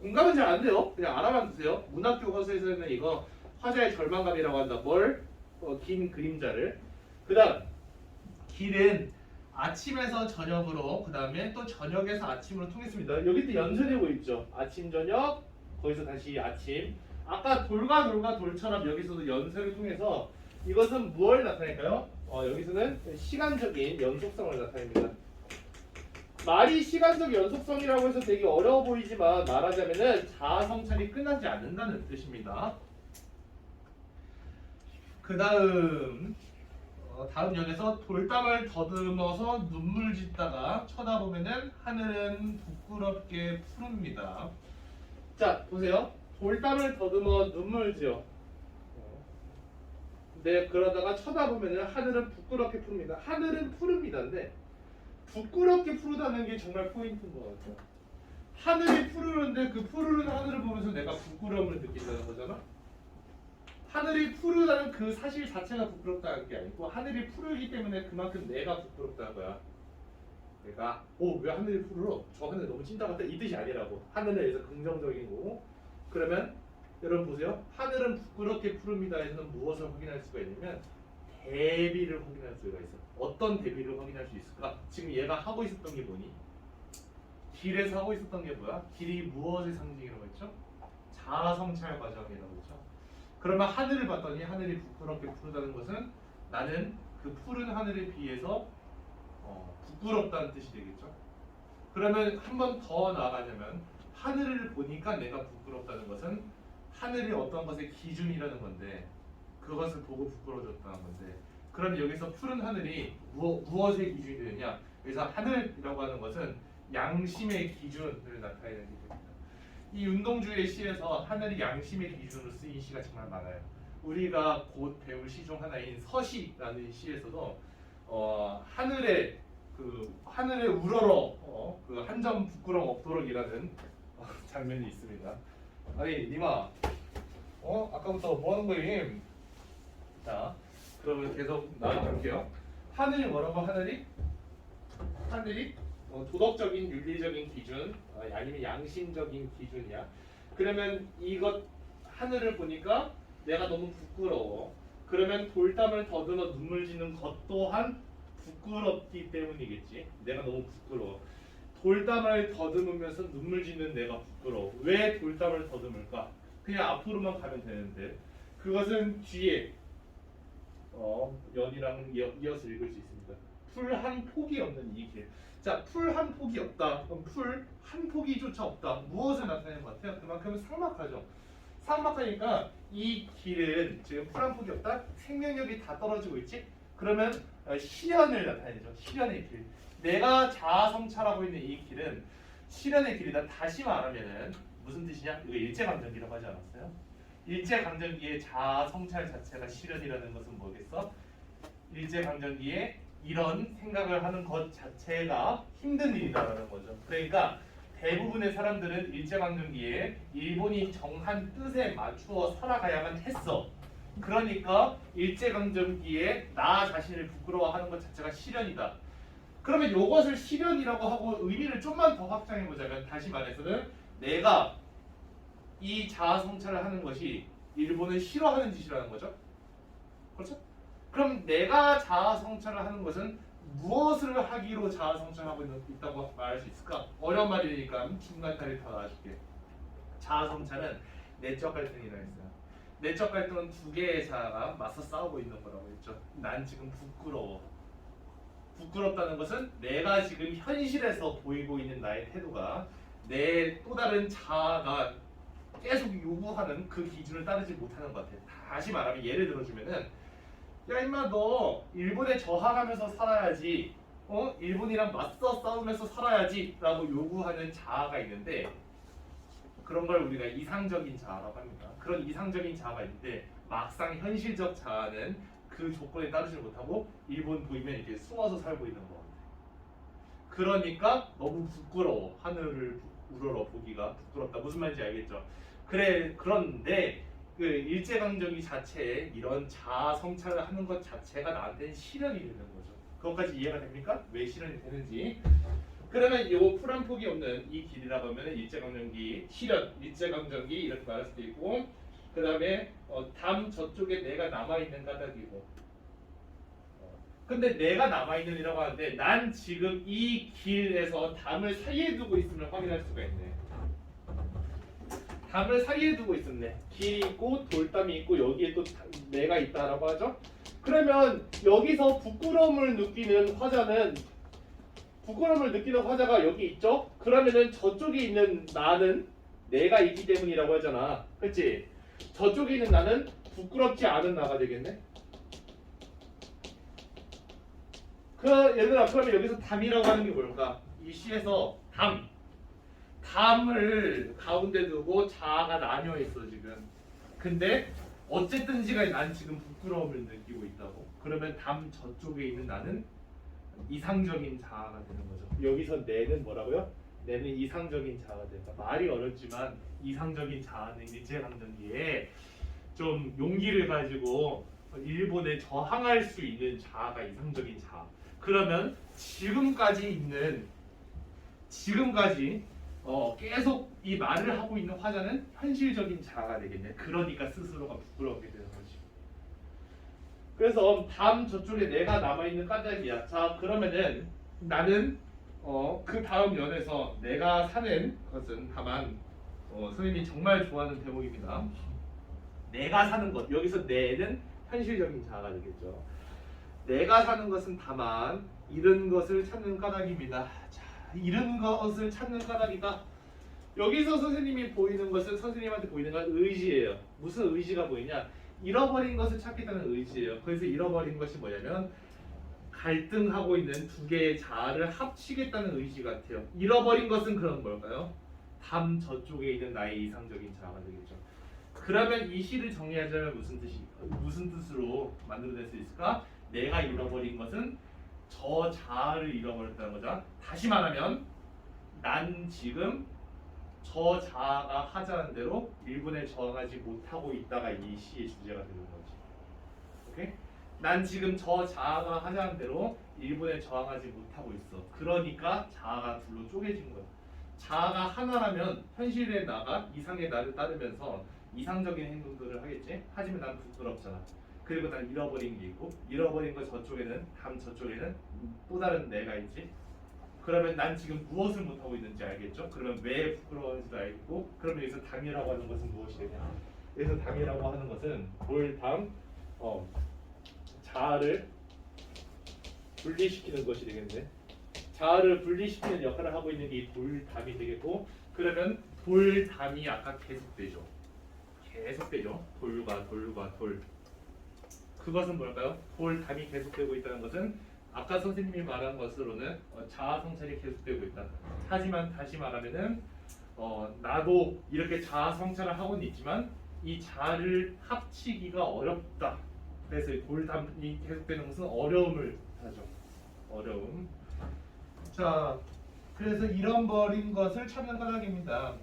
공감은 잘 안 돼요. 그냥 알아만 두세요. 문학 교과서에서는 이거 화자의 절망감이라고 한다. 뭘? 긴 그림자를. 그다음 길은 아침에서 저녁으로, 그 다음에 또 저녁에서 아침으로 통했습니다. 여기 또 연쇄되고 있죠. 아침, 저녁, 거기서 다시 아침. 아까 돌과 돌과 돌처럼 여기서도 연쇄를 통해서 이것은 무엇을 나타낼까요? 여기서는 시간적인 연속성을 나타냅니다. 말이 시간적 연속성이라고 해서 되게 어려워 보이지만 말하자면은 자아 성찰이 끝나지 않는다는 뜻입니다. 그 다음 역에서 돌담을 더듬어서 눈물 짓다가 쳐다보면은 하늘은 부끄럽게 푸릅니다. 자, 보세요. 돌담을 더듬어 눈물 지어. 네, 그러다가 쳐다보면은 하늘은 부끄럽게 푸릅니다. 하늘은 푸릅니다인데 부끄럽게 푸르다는 게 정말 포인트인 것 같아요. 하늘이 푸르는데 그 푸르는 하늘을 보면서 내가 부끄러움을 느낀다는 거잖아. 하늘이 푸르다는 그 사실 자체가 부끄럽다는 게 아니고 하늘이 푸르기 때문에 그만큼 내가 부끄럽다는 거야. 내가 왜 하늘이 푸르러? 저 하늘 너무 찐따 같다 이 뜻이 아니라고. 하늘에 대해서 긍정적인 거고. 그러면 여러분 보세요. 하늘은 부끄럽게 푸릅니다에서는 무엇을 확인할 수가 있냐면 대비를 확인할 수가 있어. 어떤 대비를 확인할 수 있을까? 지금 얘가 하고 있었던 게 뭐니? 길에서 하고 있었던 게 뭐야? 길이 무엇의 상징이라고 했죠? 자아 성찰 과정이라고 했죠. 그러면 하늘을 봤더니 하늘이 부끄럽게 푸르다는 것은 나는 그 푸른 하늘에 비해서 부끄럽다는 뜻이 되겠죠. 그러면 한 번 더 나아가자면 하늘을 보니까 내가 부끄럽다는 것은 하늘이 어떤 것의 기준이라는 건데 그것을 보고 부끄러워졌다는 건데, 그럼 여기서 푸른 하늘이 무엇의 기준이 되느냐? 그래서 하늘이라고 하는 것은 양심의 기준을 나타내는 기준입니다. 이 운동주의 시에서 하늘이 양심의 기준으로 쓰인 시가 정말 많아요. 우리가 곧 배울 시 중 하나인 서시라는 시에서도 하늘에 우러러 그 한 점 부끄럼 없도록이라는 장면이 있습니다. 아니 니마 아까부터 뭐 하는 거임? 자 그러면 계속 나아갈게요. 하늘이 뭐라고 하늘이 도덕적인 윤리적인 기준 아니면 양심적인 기준이야. 그러면 이것 하늘을 보니까 내가 너무 부끄러워. 그러면 돌담을 더듬어 눈물 지는 것 또한 부끄럽기 때문이겠지. 내가 너무 부끄러워. 돌담을 더듬으면서 눈물 짓는 내가 부끄러워. 왜 돌담을 더듬을까? 그냥 앞으로만 가면 되는데 그것은 뒤에 연이랑 이어서 읽을 수 있습니다. 풀 한 폭이 없는 이 길. 자, 풀 한 폭이 없다. 그럼 풀 한 폭이조차 없다. 무엇을 나타내는 것 같아요? 그만큼 삭막하죠. 삭막하니까 이 길은 지금 풀 한 폭이 없다. 생명력이 다 떨어지고 있지. 그러면 시련을 나타내죠. 시련의 길. 내가 자아성찰하고 있는 이 길은 시련의 길이다. 다시 말하면은 무슨 뜻이냐? 이거 일제감정기라고 하지 않았어요? 일제감정기의 자아성찰 자체가 시련이라는 것은 뭐겠어? 일제감정기에 이런 생각을 하는 것 자체가 힘든 일이다라는 거죠. 그러니까 대부분의 사람들은 일제강점기에 일본이 정한 뜻에 맞추어 살아가야만 했어. 그러니까 일제강점기에 나 자신을 부끄러워하는 것 자체가 시련이다. 그러면 이것을 시련이라고 하고 의미를 좀만 더 확장해 보자면 다시 말해서는 내가 이 자아성찰을 하는 것이 일본을 싫어하는 짓이라는 거죠. 그렇죠? 그럼 내가 자아성찰을 하는 것은 무엇을 하기로 자아성찰하고 있다고 말할 수 있을까? 어려운 말이니까 중간 다리 더 나와줄게. 자아성찰은 내적 갈등이라 했어요. 내적 갈등은 두 개의 자아가 맞서 싸우고 있는 거라고 했죠. 난 지금 부끄러워. 부끄럽다는 것은 내가 지금 현실에서 보이고 있는 나의 태도가 내 또 다른 자아가 계속 요구하는 그 기준을 따르지 못하는 것 같아. 다시 말하면 예를 들어주면은 야 임마 너 일본에 저항하면서 살아야지 일본이랑 맞서 싸우면서 살아야지 라고 요구하는 자아가 있는데 그런 걸 우리가 이상적인 자아라고 합니다. 그런 이상적인 자아가 있는데 막상 현실적 자아는 그 조건에 따르지 못하고 일본 보이면 이렇게 숨어서 살고 있는 것 같아. 그러니까 너무 부끄러워. 하늘을 우러러 보기가 부끄럽다. 무슨 말인지 알겠죠? 그런데 그 일제강점기 자체에 이런 자아 성찰을 하는 것 자체가 나한테는 시련이 되는 거죠. 그것까지 이해가 됩니까? 왜 시련이 되는지. 그러면 요 풀 한 폭이 없는 이 길이라고 하면 일제강점기 시련, 일제강점기 이렇게 말할 수도 있고, 그 다음에 담 저쪽에 내가 남아있는 까닭이고. 근데 내가 남아있는이라고 하는데 난 지금 이 길에서 담을 사이에 두고 있음을 확인할 수가 있네. 담을 사이에 두고 있었네. 길이 있고 돌담이 있고 여기에 또 내가 있다라고 하죠. 그러면 여기서 부끄러움을 느끼는 화자가 여기 있죠. 그러면은 저쪽에 있는 나는 내가 있기 때문이라고 하잖아. 그렇지? 저쪽에 있는 나는 부끄럽지 않은 나가 되겠네. 얘들아 그러면 여기서 담이라고 하는 게 뭘까? 이 시에서 담을 가운데 두고 자아가 나뉘어 있어 지금. 근데 어쨌든지가 난 지금 부끄러움을 느끼고 있다고. 그러면 담 저쪽에 있는 나는 이상적인 자아가 되는 거죠. 여기서 내는 뭐라고요? 내는 이상적인 자아가 된다. 말이 어렵지만 이상적인 자아는 일제강점기에 좀 용기를 가지고 일본에 저항할 수 있는 자아가 이상적인 자아. 그러면 지금까지 계속 이 말을 하고 있는 화자는 현실적인 자아가 되겠네. 그러니까 스스로가 부끄러우게 되는 거지. 그래서 다음 저쪽에 내가 남아있는 까닭이야. 자 그러면은 나는 그 다음 연에서 내가 사는 것은 다만 선생님이 정말 좋아하는 대목입니다. 내가 사는 것. 여기서 내는 현실적인 자아가 되겠죠. 내가 사는 것은 다만 잃은 것을 찾는 까닭입니다. 자, 잃은 것을 찾는 까닭이다. 여기서 선생님한테 보이는 건 의지예요. 무슨 의지가 보이냐? 잃어버린 것을 찾겠다는 의지예요. 그래서 잃어버린 것이 뭐냐면 갈등하고 있는 두 개의 자아를 합치겠다는 의지 같아요. 잃어버린 것은 그럼 뭘까요? 담 저쪽에 있는 나의 이상적인 자아가 되겠죠. 그러면 이 시를 정리하자면 무슨 뜻으로 만들어낼 수 있을까? 내가 잃어버린 것은 저 자아를 잃어버렸다는 거죠. 다시 말하면 난 지금 저 자아가 하자는 대로 일본에 저항하지 못하고 있다가 이 시의 주제가 되는 거지. 오케이? 난 지금 저 자아가 하자는 대로 일본에 저항하지 못하고 있어. 그러니까 자아가 둘로 쪼개진 거야. 자아가 하나라면 현실의 나가 이상의 나를 따르면서 이상적인 행동들을 하겠지. 하지만 난 부끄럽잖아. 그리고 난 잃어버린 게 있고, 잃어버린 거 저쪽에는, 담 저쪽에는 또 다른 내가 있지. 그러면 난 지금 무엇을 못하고 있는지 알겠죠? 그러면 왜 부끄러워하는지도 알겠고, 그러면 여기서 담이라고 하는 것은 무엇이 되냐? 여기서 담이라고 하는 것은 돌담, 자아를 분리시키는 것이 되겠네. 자아를 분리시키는 역할을 하고 있는 게 이 돌담이 되겠고, 그러면 돌담이 아까 계속되죠. 계속되죠. 돌과 돌. 그것은 뭘까요? 돌담이 계속되고 있다는 것은 아까 선생님이 말한 것으로는 자아 성찰이 계속되고 있다. 하지만 다시 말하면은 나도 이렇게 자아 성찰을 하고는 있지만 이 자아를 합치기가 어렵다. 그래서 돌담이 계속되는 것은 어려움을 하죠. 어려움. 자, 그래서 잃어버린 것을 찾는 까닭입니다.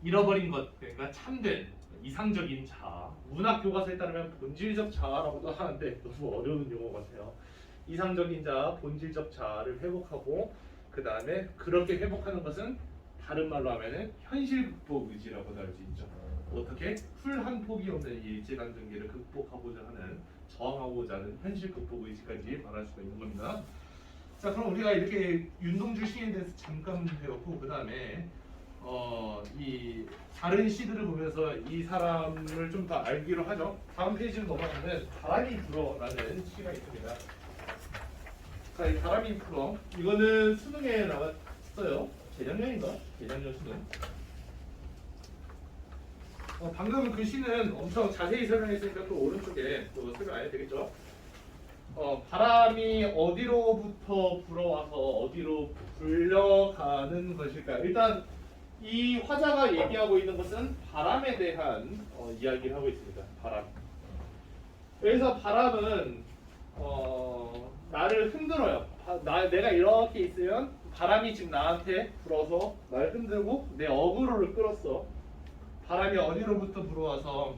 잃어버린 것, 그러니까 참된 이상적인 자아. 문학 교과서에 따르면 본질적 자아라고도 하는데 너무 어려운 용어 같아요. 이상적인 자아, 본질적 자아를 회복하고 그 다음에 그렇게 회복하는 것은 다른 말로 하면은 현실 극복 의지라고도 할 수 있죠. 어떻게 풀 한 폭이 없는 이 일제감정기를 극복하고자 하는 저항하고자 하는 현실 극복 의지까지 말할 수가 있는 겁니다. 자, 그럼 우리가 이렇게 윤동주 시인에 대해서 잠깐 배웠고 그 다음에 이 다른 시들을 보면서 이 사람을 좀 더 알기로 하죠. 다음 페이지로 넘어가면 바람이 불어라는 시가 있습니다. 자, 이 바람이 불어 이거는 수능에 나왔어요. 재작년인가? 재작년 수능. 방금 그 시는 엄청 자세히 설명했으니까 또 오른쪽에 또 설명 안 해도 되겠죠. 바람이 어디로부터 불어와서 어디로 불려가는 것일까? 일단 이 화자가 얘기하고 있는 것은 바람에 대한 이야기를 하고 있습니다. 바람. 여기서 바람은 나를 흔들어요. 내가 이렇게 있으면 바람이 지금 나한테 불어서 나를 흔들고 내 어그로를 끌었어. 바람이 어디로부터 불어와서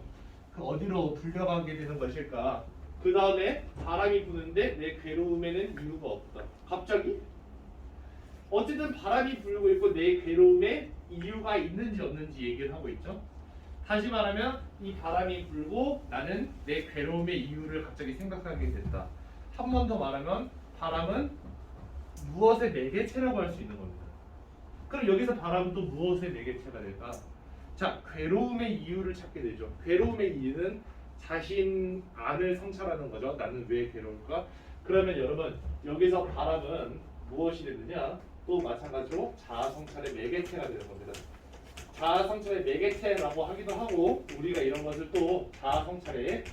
그 어디로 불려가게 되는 것일까? 그 다음에 바람이 부는데 내 괴로움에는 이유가 없다. 갑자기? 어쨌든 바람이 불고 있고 내 괴로움에 이유가 있는지 없는지 얘기를 하고 있죠. 다시 말하면 이 바람이 불고 나는 내 괴로움의 이유를 갑자기 생각하게 됐다. 한 번 더 말하면 바람은 무엇의 매개체라고 할 수 있는 겁니다. 그럼 여기서 바람은 또 무엇의 매개체가 될까? 자, 괴로움의 이유를 찾게 되죠. 괴로움의 이유는 자신 안을 성찰하는 거죠. 나는 왜 괴로울까? 그러면 여러분 여기서 바람은 무엇이 되느냐? 또 마찬가지로 자아 성찰의 매개체가 되는 겁니다. 자아 성찰의 매개체라고 하기도 하고 우리가 이런 것을 또 자아 성찰의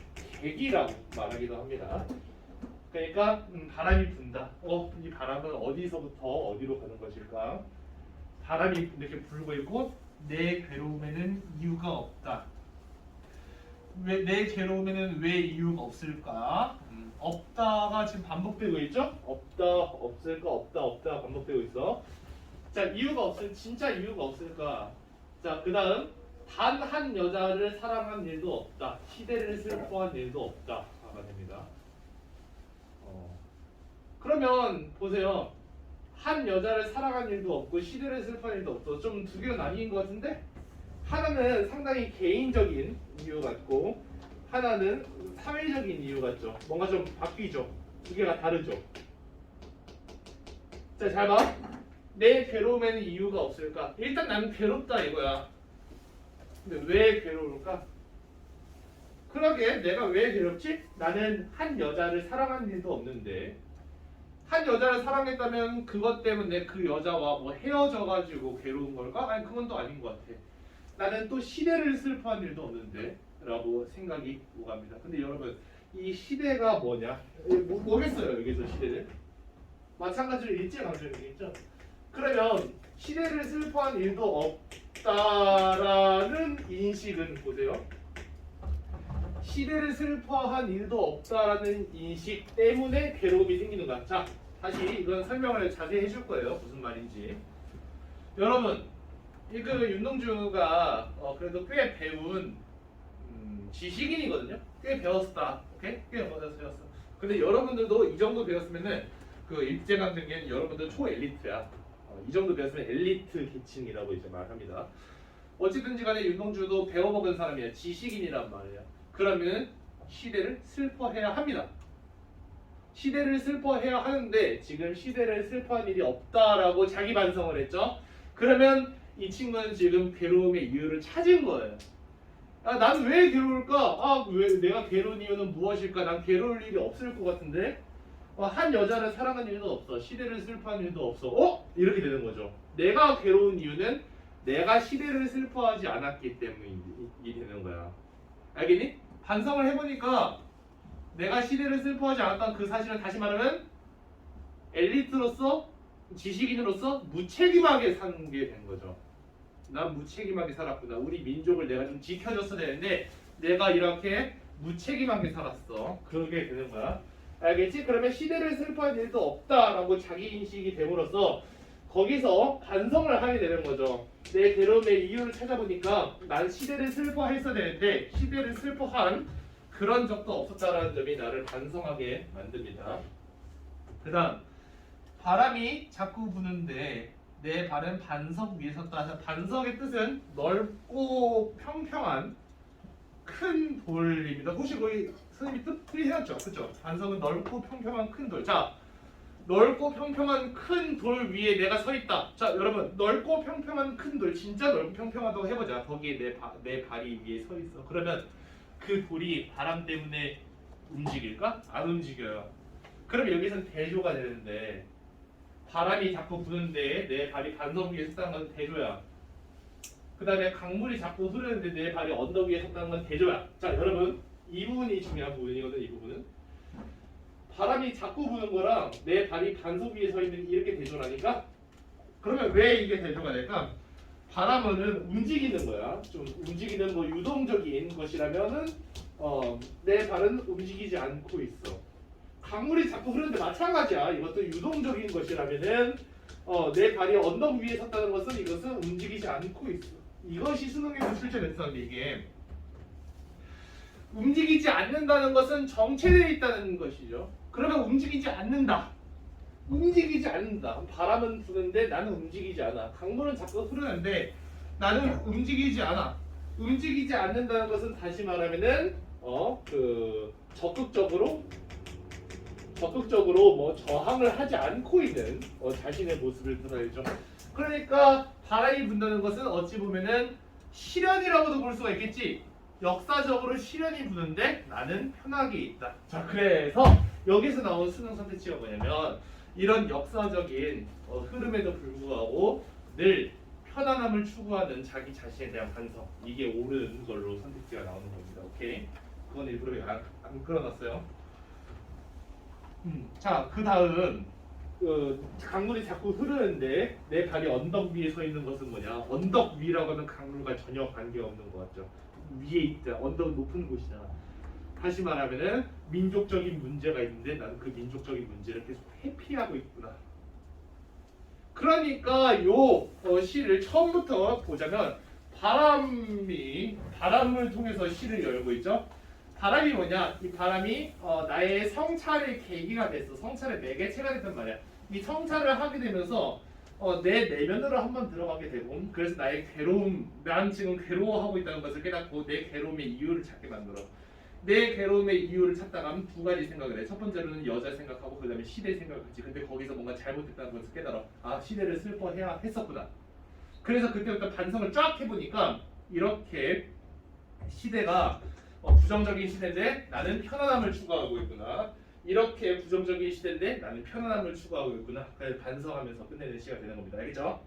계기라고 말하기도 합니다. 그러니까 바람이 분다. 이 바람은 어디서부터 어디로 가는 것일까? 바람이 이렇게 불고 있고 내 괴로움에는 이유가 없다. 내 괴로움에는 왜 이유가 없을까? 없다가 지금 반복되고 있죠? 없다, 없을까, 없다 반복되고 있어. 자, 이유가 없을, 진짜 이유가 없을까? 자, 그 다음 단 한 여자를 사랑한 일도 없다. 시대를 슬퍼한 일도 없다가 됩니다. 그러면 보세요. 한 여자를 사랑한 일도 없고 시대를 슬퍼한 일도 없어. 좀 두 개가 나뉜 것 같은데? 하나는 상당히 개인적인 이유 같고 하나는 사회적인 이유 같죠. 뭔가 좀 바뀌죠. 두 개가 다르죠. 자, 잘 봐. 내 괴로움에는 이유가 없을까? 일단 나는 괴롭다 이거야. 근데 왜 괴로울까? 그러게 내가 왜 괴롭지? 나는 한 여자를 사랑한 일도 없는데 한 여자를 사랑했다면 그것 때문에 그 여자와 뭐 헤어져가지고 괴로운 걸까? 아니 그건 또 아닌 것 같아. 나는 또 시대를 슬퍼한 일도 없는데 라고 생각이 오갑니다. 근데 여러분 이 시대가 뭐냐? 뭐겠어요 여기서 시대를? 마찬가지로 일제강점기겠죠. 그러면 시대를 슬퍼한 일도 없다라는 인식은 보세요. 시대를 슬퍼한 일도 없다라는 인식 때문에 괴로움이 생기는 거야. 자, 다시 이건 설명을 자세히 해줄 거예요. 무슨 말인지. 여러분, 그 윤동주가 그래도 꽤 배운 지식인이거든요. 꽤 배웠다. 오케이? 꽤 배웠어. 근데 여러분들도 이 정도 배웠으면은 그 일제강점기는 여러분들 초엘리트야. 이 정도 배웠으면 엘리트 계층이라고 이제 말합니다. 어찌든지 간에 윤동주도 배워먹은 사람이야. 지식인이란 말이야. 그러면 시대를 슬퍼해야 합니다. 시대를 슬퍼해야 하는데 지금 시대를 슬퍼한 일이 없다라고 자기 반성을 했죠. 그러면 이 친구는 지금 괴로움의 이유를 찾은 거예요. 난 왜 괴로울까? 왜 내가 괴로운 이유는 무엇일까? 난 괴로울 일이 없을 것 같은데 한 여자를 사랑한 일도 없어. 시대를 슬퍼한 일도 없어. 이렇게 되는 거죠. 내가 괴로운 이유는 내가 시대를 슬퍼하지 않았기 때문이 되는 거야. 알겠니? 반성을 해보니까 내가 시대를 슬퍼하지 않았던 그 사실은 다시 말하면 엘리트로서 지식인으로서 무책임하게 산 게 된 거죠. 난 무책임하게 살았구나. 우리 민족을 내가 좀 지켜줬어야 되는데 내가 이렇게 무책임하게 살았어. 그러게 되는 거야. 알겠지? 그러면 시대를 슬퍼할 일도 없다라고 자기 인식이 됨으로써 거기서 반성을 하게 되는 거죠. 내 괴로움의 이유를 찾아보니까 난 시대를 슬퍼했어야 되는데 시대를 슬퍼한 그런 적도 없었다라는 점이 나를 반성하게 만듭니다. 그 다음 바람이 자꾸 부는데 내 발은 반석 위에 섰다. 반석의 뜻은 넓고 평평한 큰 돌입니다. 혹시 거기 선생님이 뜻 풀이해놨죠? 그죠? 반석은 넓고 평평한 큰 돌. 자, 넓고 평평한 큰 돌 위에 내가 서 있다. 자, 여러분, 넓고 평평한 큰 돌, 진짜 넓고 평평하다고 해보자. 거기에 내 발이 위에 서 있어. 그러면 그 돌이 바람 때문에 움직일까? 안 움직여요. 그럼 여기서는 대조가 되는데 바람이 자꾸 부는데 내 발이 반석 위에 섰다는 건 대조야. 그 다음에 강물이 자꾸 흐르는데 내 발이 언덕 위에 섰다는 건 대조야. 자, 여러분, 이 부분이 중요한 부분이거든. 이 부분은 바람이 자꾸 부는 거랑 내 발이 반석 위에 서 있는 이렇게 대조라니까. 그러면 왜 이게 대조가 될까? 바람은 움직이는 거야. 좀 움직이는 뭐 유동적인 것이라면은 내 발은 움직이지 않고 있어. 강물이 자꾸 흐르는데 마찬가지야. 이것도 유동적인 것이라면은 내 발이 언덕 위에 섰다는 것은 이것은 움직이지 않고 있어. 이것이 수능에서 출제됐었는데 이게 움직이지 않는다는 것은 정체되어 있다는 것이죠. 그러면 움직이지 않는다. 움직이지 않는다. 바람은 부는데 나는 움직이지 않아. 강물은 자꾸 흐르는데 나는 움직이지 않아. 움직이지 않는다는 것은 다시 말하면은 적극적으로 뭐 저항을 하지 않고 있는 자신의 모습을 드러내죠. 그러니까 바람이 분다는 것은 어찌 보면은 시련이라고도 볼 수가 있겠지. 역사적으로 시련이 부는데 나는 편하게 있다. 자, 그래서 여기서 나온 수능 선택지가 뭐냐면 이런 역사적인 흐름에도 불구하고 늘 편안함을 추구하는 자기 자신에 대한 반성, 이게 옳은 걸로 선택지가 나오는 겁니다. 오케이? 그건 일부러 안 끌어놨어요. 자, 그 다음 강물이 자꾸 흐르는데 내 발이 언덕 위에 서 있는 것은 뭐냐? 언덕 위라고 하면 강물과 전혀 관계없는 것 같죠. 위에 있다. 언덕 높은 곳이잖아. 다시 말하면은 민족적인 문제가 있는데 나는 그 민족적인 문제를 계속 회피하고 있구나. 그러니까 요 시를 처음부터 보자면 바람을 통해서 시를 열고 있죠. 바람이 뭐냐? 이 바람이 나의 성찰의 계기가 됐어. 성찰의 매개체가 됐단 말이야. 이 성찰을 하게 되면서 내 내면으로 한번 들어가게 되고, 그래서 나의 괴로움, 난 지금 괴로워하고 있다는 것을 깨닫고 내 괴로움의 이유를 찾게 만들어. 내 괴로움의 이유를 찾다가 두 가지 생각을 해. 첫 번째로는 여자 생각하고 그 다음에 시대 생각을 하지. 근데 거기서 뭔가 잘못됐다는 것을 깨달아. 아, 시대를 슬퍼해야 했었구나. 그래서 그때부터 반성을 쫙 해보니까 이렇게 시대가 부정적인 시대인데 나는 편안함을 추구하고 있구나. 이렇게 부정적인 시대인데 나는 편안함을 추구하고 있구나. 그래서 반성하면서 끝내는 시가 되는 겁니다. 알겠죠?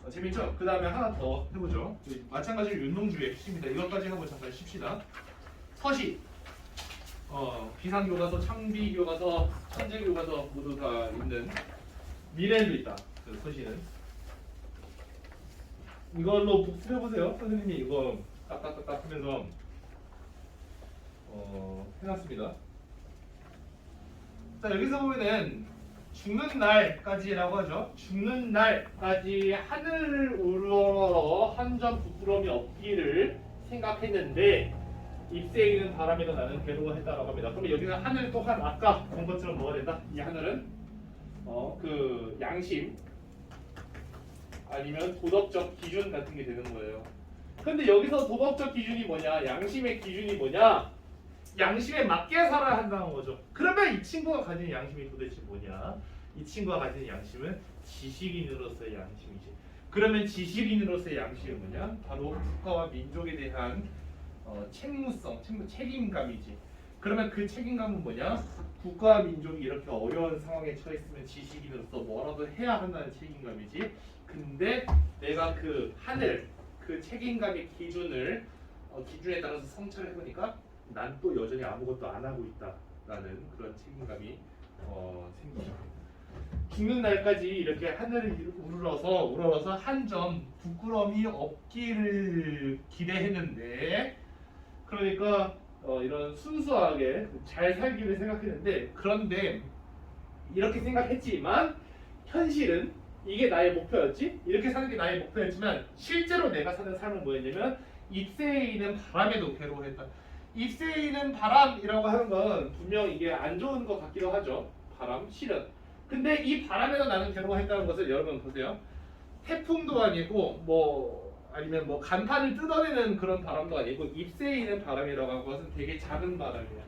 재밌죠? 그 다음에 하나 더 해보죠. 마찬가지로 윤동주의 핵심입니다. 이것까지 하고 잠깐 쉽시다. 서시. 비상교과서, 창비교과서, 천재교과서 모두 다 있는 미래도 있다. 그 소시는 이걸로 복습해보세요. 선생님이 이거 딱딱딱딱 하면서 해놨습니다. 자, 여기서 보면은 죽는 날까지라고 하죠. 죽는 날까지 하늘을 우러러 한 점 부끄러움이 없기를 생각했는데 입새에 있는 바람에도 나는 괴로워했다라고 합니다. 그러면 여기는 하늘 또한 아까 본 것처럼 뭐가 된다? 이 하늘은 그 양심 아니면 도덕적 기준 같은 게 되는 거예요. 근데 여기서 도덕적 기준이 뭐냐? 양심의 기준이 뭐냐? 양심에 맞게 살아야 한다는 거죠. 그러면 이 친구가 가진 양심이 도대체 뭐냐? 이 친구가 가진 양심은 지식인으로서의 양심이지. 그러면 지식인으로서의 양심이 뭐냐? 바로 국가와 민족에 대한 책무성, 책임감이지. 그러면 그 책임감은 뭐냐? 국가와 민족이 이렇게 어려운 상황에 처했으면 지식인으로서 뭐라도 해야 한다는 책임감이지. 근데 내가 그 하늘, 그 책임감의 기준을 기준에 따라서 성찰해 보니까 난 또 여전히 아무것도 안 하고 있다라는 그런 책임감이 생기죠. 죽는 날까지 이렇게 하늘을 우러러서 한 점 부끄러움이 없기를 기대했는데, 그러니까 이런 순수하게 잘 살기를 생각했는데, 그런데 이렇게 생각했지만 현실은 이게 나의 목표였지? 이렇게 사는 게 나의 목표였지만 실제로 내가 사는 삶은 뭐였냐면 잎새에 있는 바람에도 괴로워했다. 잎새에 있는 바람이라고 하는 건 분명 이게 안 좋은 것 같기도 하죠. 바람, 실은. 근데 이 바람에도 나는 괴로워했다는 것을 여러분 보세요. 태풍도 아니고 아니면 간판을 뜯어내는 그런 바람도 아니고 잎새에 있는 바람이라고 하는 것은 되게 작은 바람이야.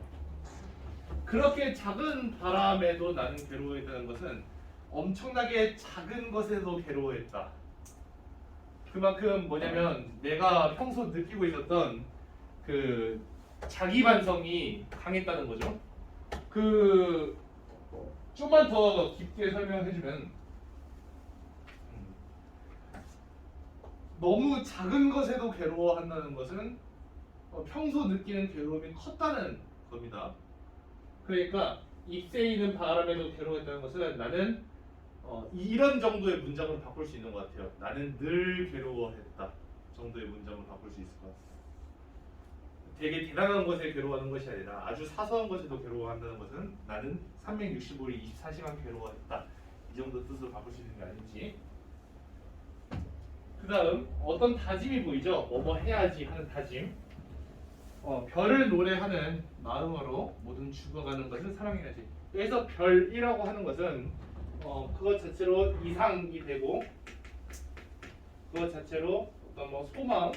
그렇게 작은 바람에도 나는 괴로워했다는 것은 엄청나게 작은 것에도 괴로워했다. 그만큼 뭐냐면 내가 평소 느끼고 있었던 그 자기 반성이 강했다는 거죠. 그 좀만 더 깊게 설명해주면 너무 작은 것에도 괴로워한다는 것은 평소 느끼는 괴로움이 컸다는 겁니다. 그러니까 잎새에 있는 바람에도 괴로워했다는 것은 나는 이런 정도의 문장으로 바꿀 수 있는 것 같아요. 나는 늘 괴로워했다 정도의 문장으로 바꿀 수 있을 것 같아요. 되게 대단한 것에 괴로워하는 것이 아니라 아주 사소한 것에도 괴로워한다는 것은 나는 365일 24시간 괴로워했다 이 정도 뜻으로 바꿀 수 있는 게 아닌지. 그 다음 어떤 다짐이 보이죠? 뭐뭐 해야지 하는 다짐. 별을 노래하는 마음으로 모든 죽어가는 것을 사랑해야지. 여기서 별이라고 하는 것은 그것 자체로 이상이 되고 그것 자체로 어떤 소망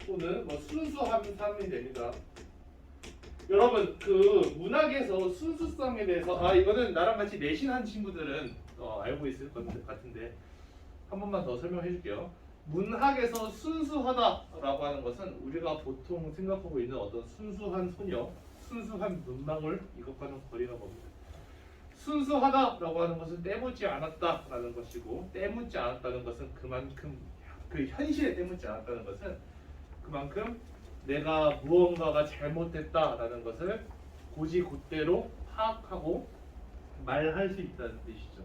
또는 순수한 삶이 됩니다. 여러분 그 문학에서 순수성에 대해서 이거는 나랑 같이 내신한 친구들은 알고 있을 것 같은데 한 번만 더 설명해 줄게요. 문학에서 순수하다라고 하는 것은 우리가 보통 생각하고 있는 어떤 순수한 소녀, 순수한 눈망울 이것과는 거리가 멉니다. 순수하다라고 하는 것은 때묻지 않았다라는 것이고, 때묻지 않았다는 것은 그만큼 그 현실에 때묻지 않았다는 것은 그만큼 내가 무언가가 잘못됐다라는 것을 고지곧대로 파악하고 말할 수 있다는 뜻이죠.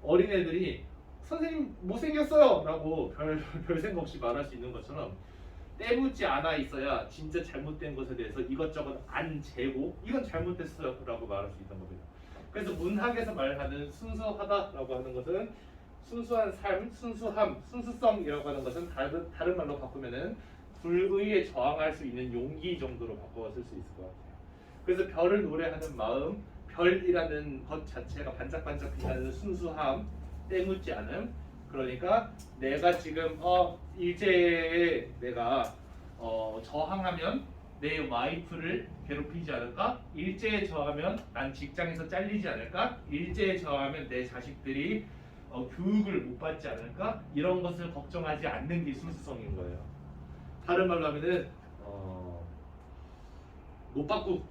어린애들이 선생님 못생겼어요 라고 별 생각 없이 말할 수 있는 것처럼 때묻지 않아 있어야 진짜 잘못된 것에 대해서 이것저것 안 재고 이건 잘못됐어요 라고 말할 수 있는 겁니다. 그래서 문학에서 말하는 순수하다라고 하는 것은 순수한 삶, 순수함, 순수성이라고 하는 것은 다른 말로 바꾸면은 불의에 저항할 수 있는 용기 정도로 바꿔 쓸 수 있을 것 같아요. 그래서 별을 노래하는 마음, 별이라는 것 자체가 반짝반짝 빛나는 순수함, 때묻지 않음. 그러니까 내가 지금 일제에 내가 저항하면 내 와이프를 괴롭히지 않을까? 일제에 저항하면 난 직장에서 잘리지 않을까? 일제에 저항하면 내 자식들이 교육을 못 받지 않을까? 이런 것을 걱정하지 않는 게 순수성인 거예요. 다른 말로 하면은 노빠꾸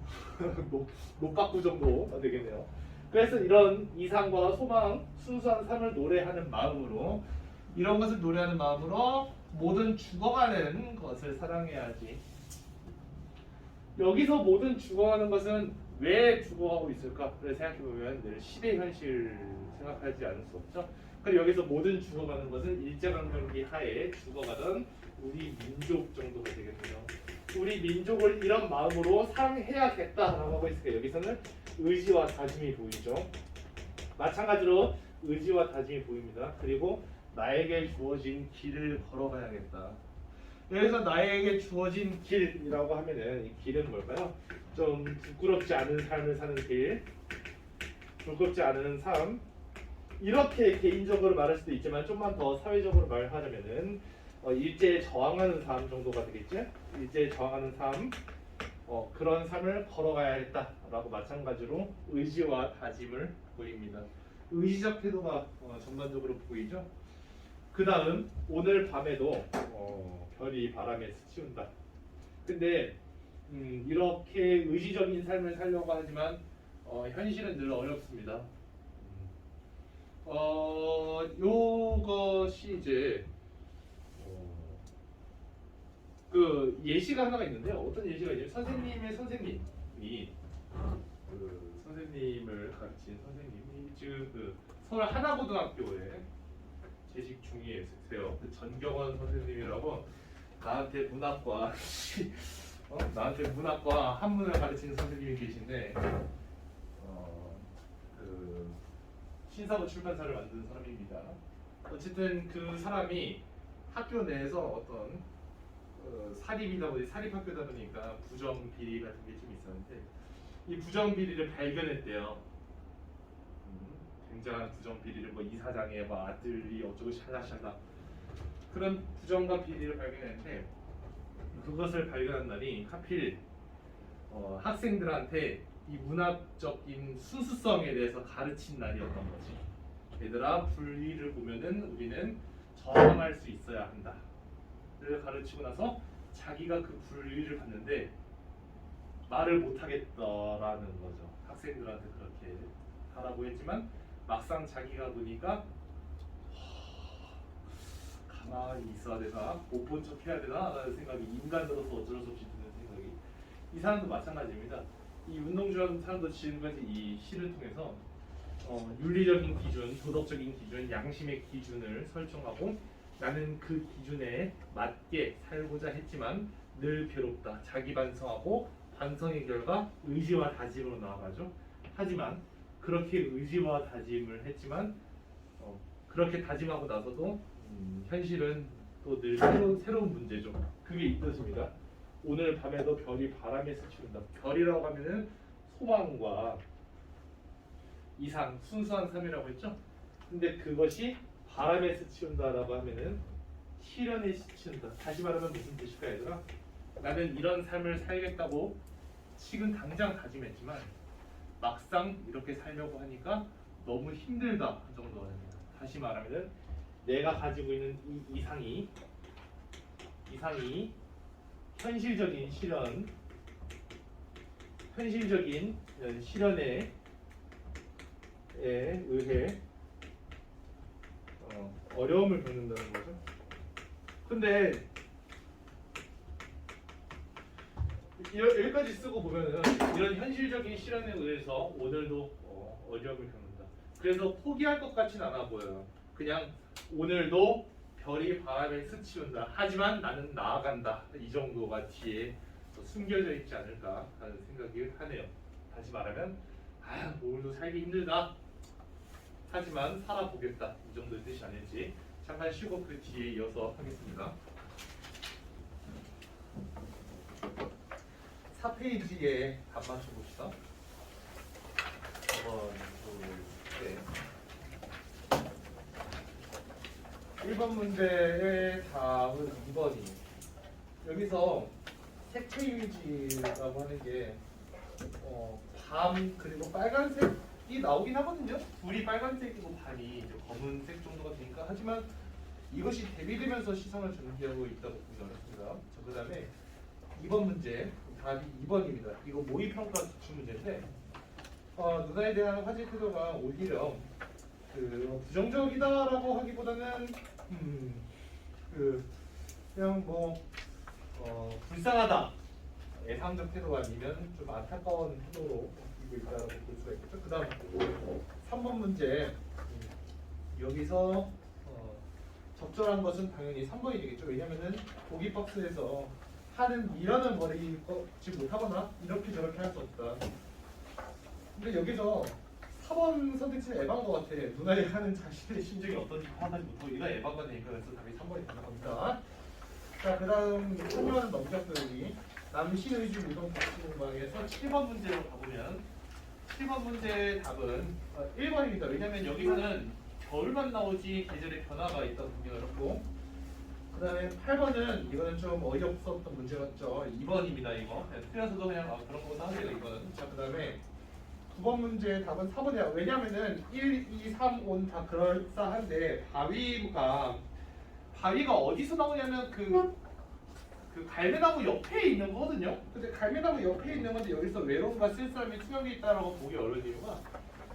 노빠꾸 정도 되겠네요. 그래서 이런 이상과 소망, 순수한 삶을 노래하는 마음으로 이런 것을 노래하는 마음으로 모든 죽어가는 것을 사랑해야지. 여기서 모든 죽어가는 것은 왜 죽어가고 있을까?를 생각해보면 늘 시대 현실 생각하지 않을 수 없죠. 그리고 여기서 모든 죽어가는 것은 일제강점기 하에 죽어가던 우리 민족 정도가 되겠네요. 우리 민족을 이런 마음으로 사랑해야겠다라고 하고 있으니까 여기서는 의지와 다짐이 보이죠. 마찬가지로 의지와 다짐이 보입니다. 그리고 나에게 주어진 길을 걸어가야겠다. 여기서 나에게 주어진 길이라고 하면은 이 길은 뭘까요? 좀 부끄럽지 않은 삶을 사는 길, 부끄럽지 않은 삶. 이렇게 개인적으로 말할 수도 있지만 좀만 더 사회적으로 말하자면은 일제에 저항하는 삶 정도가 되겠죠? 일제에 저항하는 삶, 그런 삶을 걸어가야겠다라고 마찬가지로 의지와 다짐을 보입니다. 의지적 태도가 전반적으로 보이죠? 그 다음 오늘 밤에도 별이 바람에 스치운다. 근데 이렇게 의지적인 삶을 살려고 하지만 현실은 늘 어렵습니다. 요것이 이제 그 예시가 하나가 있는데요. 어떤 예시가 있냐면 선생님의 선생님이 그 선생님을 가르친 선생님이 지금 그 서울 하나고등학교에 재직 중이세요. 그 전경원 선생님이라고 나한테 문학과 나한테 문학과 한문을 가르치는 선생님이 계신데 그 신사고 출판사를 만든 사람입니다. 어쨌든 그 사람이 학교 내에서 어떤 사립이다 보니 사립학교다 보니까 부정 비리 같은 게 좀 있었는데 이 부정 비리를 발견했대요. 굉장한 부정 비리를 뭐 이사장의 뭐 아들이 어쩌고 샬라샬라 그런 부정과 비리를 발견했는데 그것을 발견한 날이 하필 학생들한테 이 문학적인 순수성에 대해서 가르친 날이었던 거지. 얘들아 불의를 보면은 우리는 저항할 수 있어야 한다를 가르치고 나서 자기가 그 불의를 봤는데 말을 못하겠다라는 거죠. 학생들한테 그렇게 하라고 했지만 막상 자기가 보니까 가만히 있어야 되나 못 본 척 해야 되나 라는 생각이 인간으로서 어쩔 수 없이 드는 생각이 이 사람도 마찬가지입니다. 이 운동주하는 사람도 지금까지 이 시를 통해서 윤리적인 기준, 도덕적인 기준, 양심의 기준을 설정하고 나는 그 기준에 맞게 살고자 했지만 늘 괴롭다. 자기 반성하고 반성의 결과 의지와 다짐으로 나아가죠. 하지만 그렇게 의지와 다짐을 했지만 그렇게 다짐하고 나서도 현실은 또 늘 새로운 문제죠. 그게 이것입니다. 오늘 밤에도 별이 바람에 스치운다. 별이라고 하면은 소망과 이상, 순수한 삶이라고 했죠. 근데 그것이 바람에 스치운다라고 하면은 시련에 스치운다. 다시 말하면 무슨 뜻일까 얘들아? 나는 이런 삶을 살겠다고 지금 당장 다짐했지만 막상 이렇게 살려고 하니까 너무 힘들다 그 정도가 됩니다. 다시 말하면은 내가 가지고 있는 이 이상이 현실적인 실현에 의해 어려움을 겪는다는 거죠. 근데 여기까지 쓰고 보면은 이런 현실적인 실현에 의해서 오늘도 어려움을 겪는다. 그래서 포기할 것 같진 않아 보여요. 그냥 오늘도 별이 바람에 스치운다. 하지만 나는 나아간다. 이 정도가 뒤에 숨겨져 있지 않을까 하는 생각이 하네요. 다시 말하면 오늘도 살기 힘들다. 하지만 살아보겠다. 이 정도의 뜻이 아닐지 잠깐 쉬고 그 뒤에 이어서 하겠습니다. 4페이지에 답 맞춰봅시다. 1번 문제의 답은 2번이에요. 여기서 색 페이지라고 하는 게 밤 그리고 빨간색이 나오긴 하거든요. 불이 빨간색이고 밤이 이제 검은색 정도가 되니까. 하지만 이것이 대비되면서 시선을 전개하고 있다고 보기 어렵습니다. 그 다음에 2번 문제 답이 2번입니다. 이거 모의평가 기출 문제인데 누나에 대한 화제 태도가 오히려 부정적이다라고 하기보다는 그냥 뭐 불쌍하다 애상적 태도 아니면 좀 안타까운 태도로 바뀌고 있다고 볼 수가 있겠죠. 그다음 3번 문제 여기서 적절한 것은 당연히 3번이 되겠죠. 왜냐면은 보기 박스에서 하는 미련을 버리지 못하거나 이렇게 저렇게 할 수 없다. 근데 여기서 4번 선택지는 에바인 것 같아. 누나의 하는 자신의 심정이 어떤지 파악하지 못하고 얘가 에바가 되니까 그래서 답이 3번이 되는 겁니다. 자, 그 다음 3번은 넘겼어요. 여기 남신의주 무동 박수공방에서 7번 문제로 가보면 7번 문제의 답은 1번입니다. 왜냐면 여기서는 겨울만 나오지 계절의 변화가 있다고 보기 어렵고, 그 다음에 8번은 이거는 좀 어이없었던 문제였죠. 2번입니다. 이거 틀려서도 그냥 그런 거보다 하세요. 이거는. 자, 그 다음에 9번 문제의 답은 4번이야. 왜냐면은 1, 2, 3, 5는 다 그럴싸한데 바위가 어디서 나오냐면 그 갈매나무 옆에 있는 거거든요. 근데 갈매나무 옆에 있는 건데 여기서 외로움과 쓸쓸함이 투영이 있다라고 보기 어려운 이유가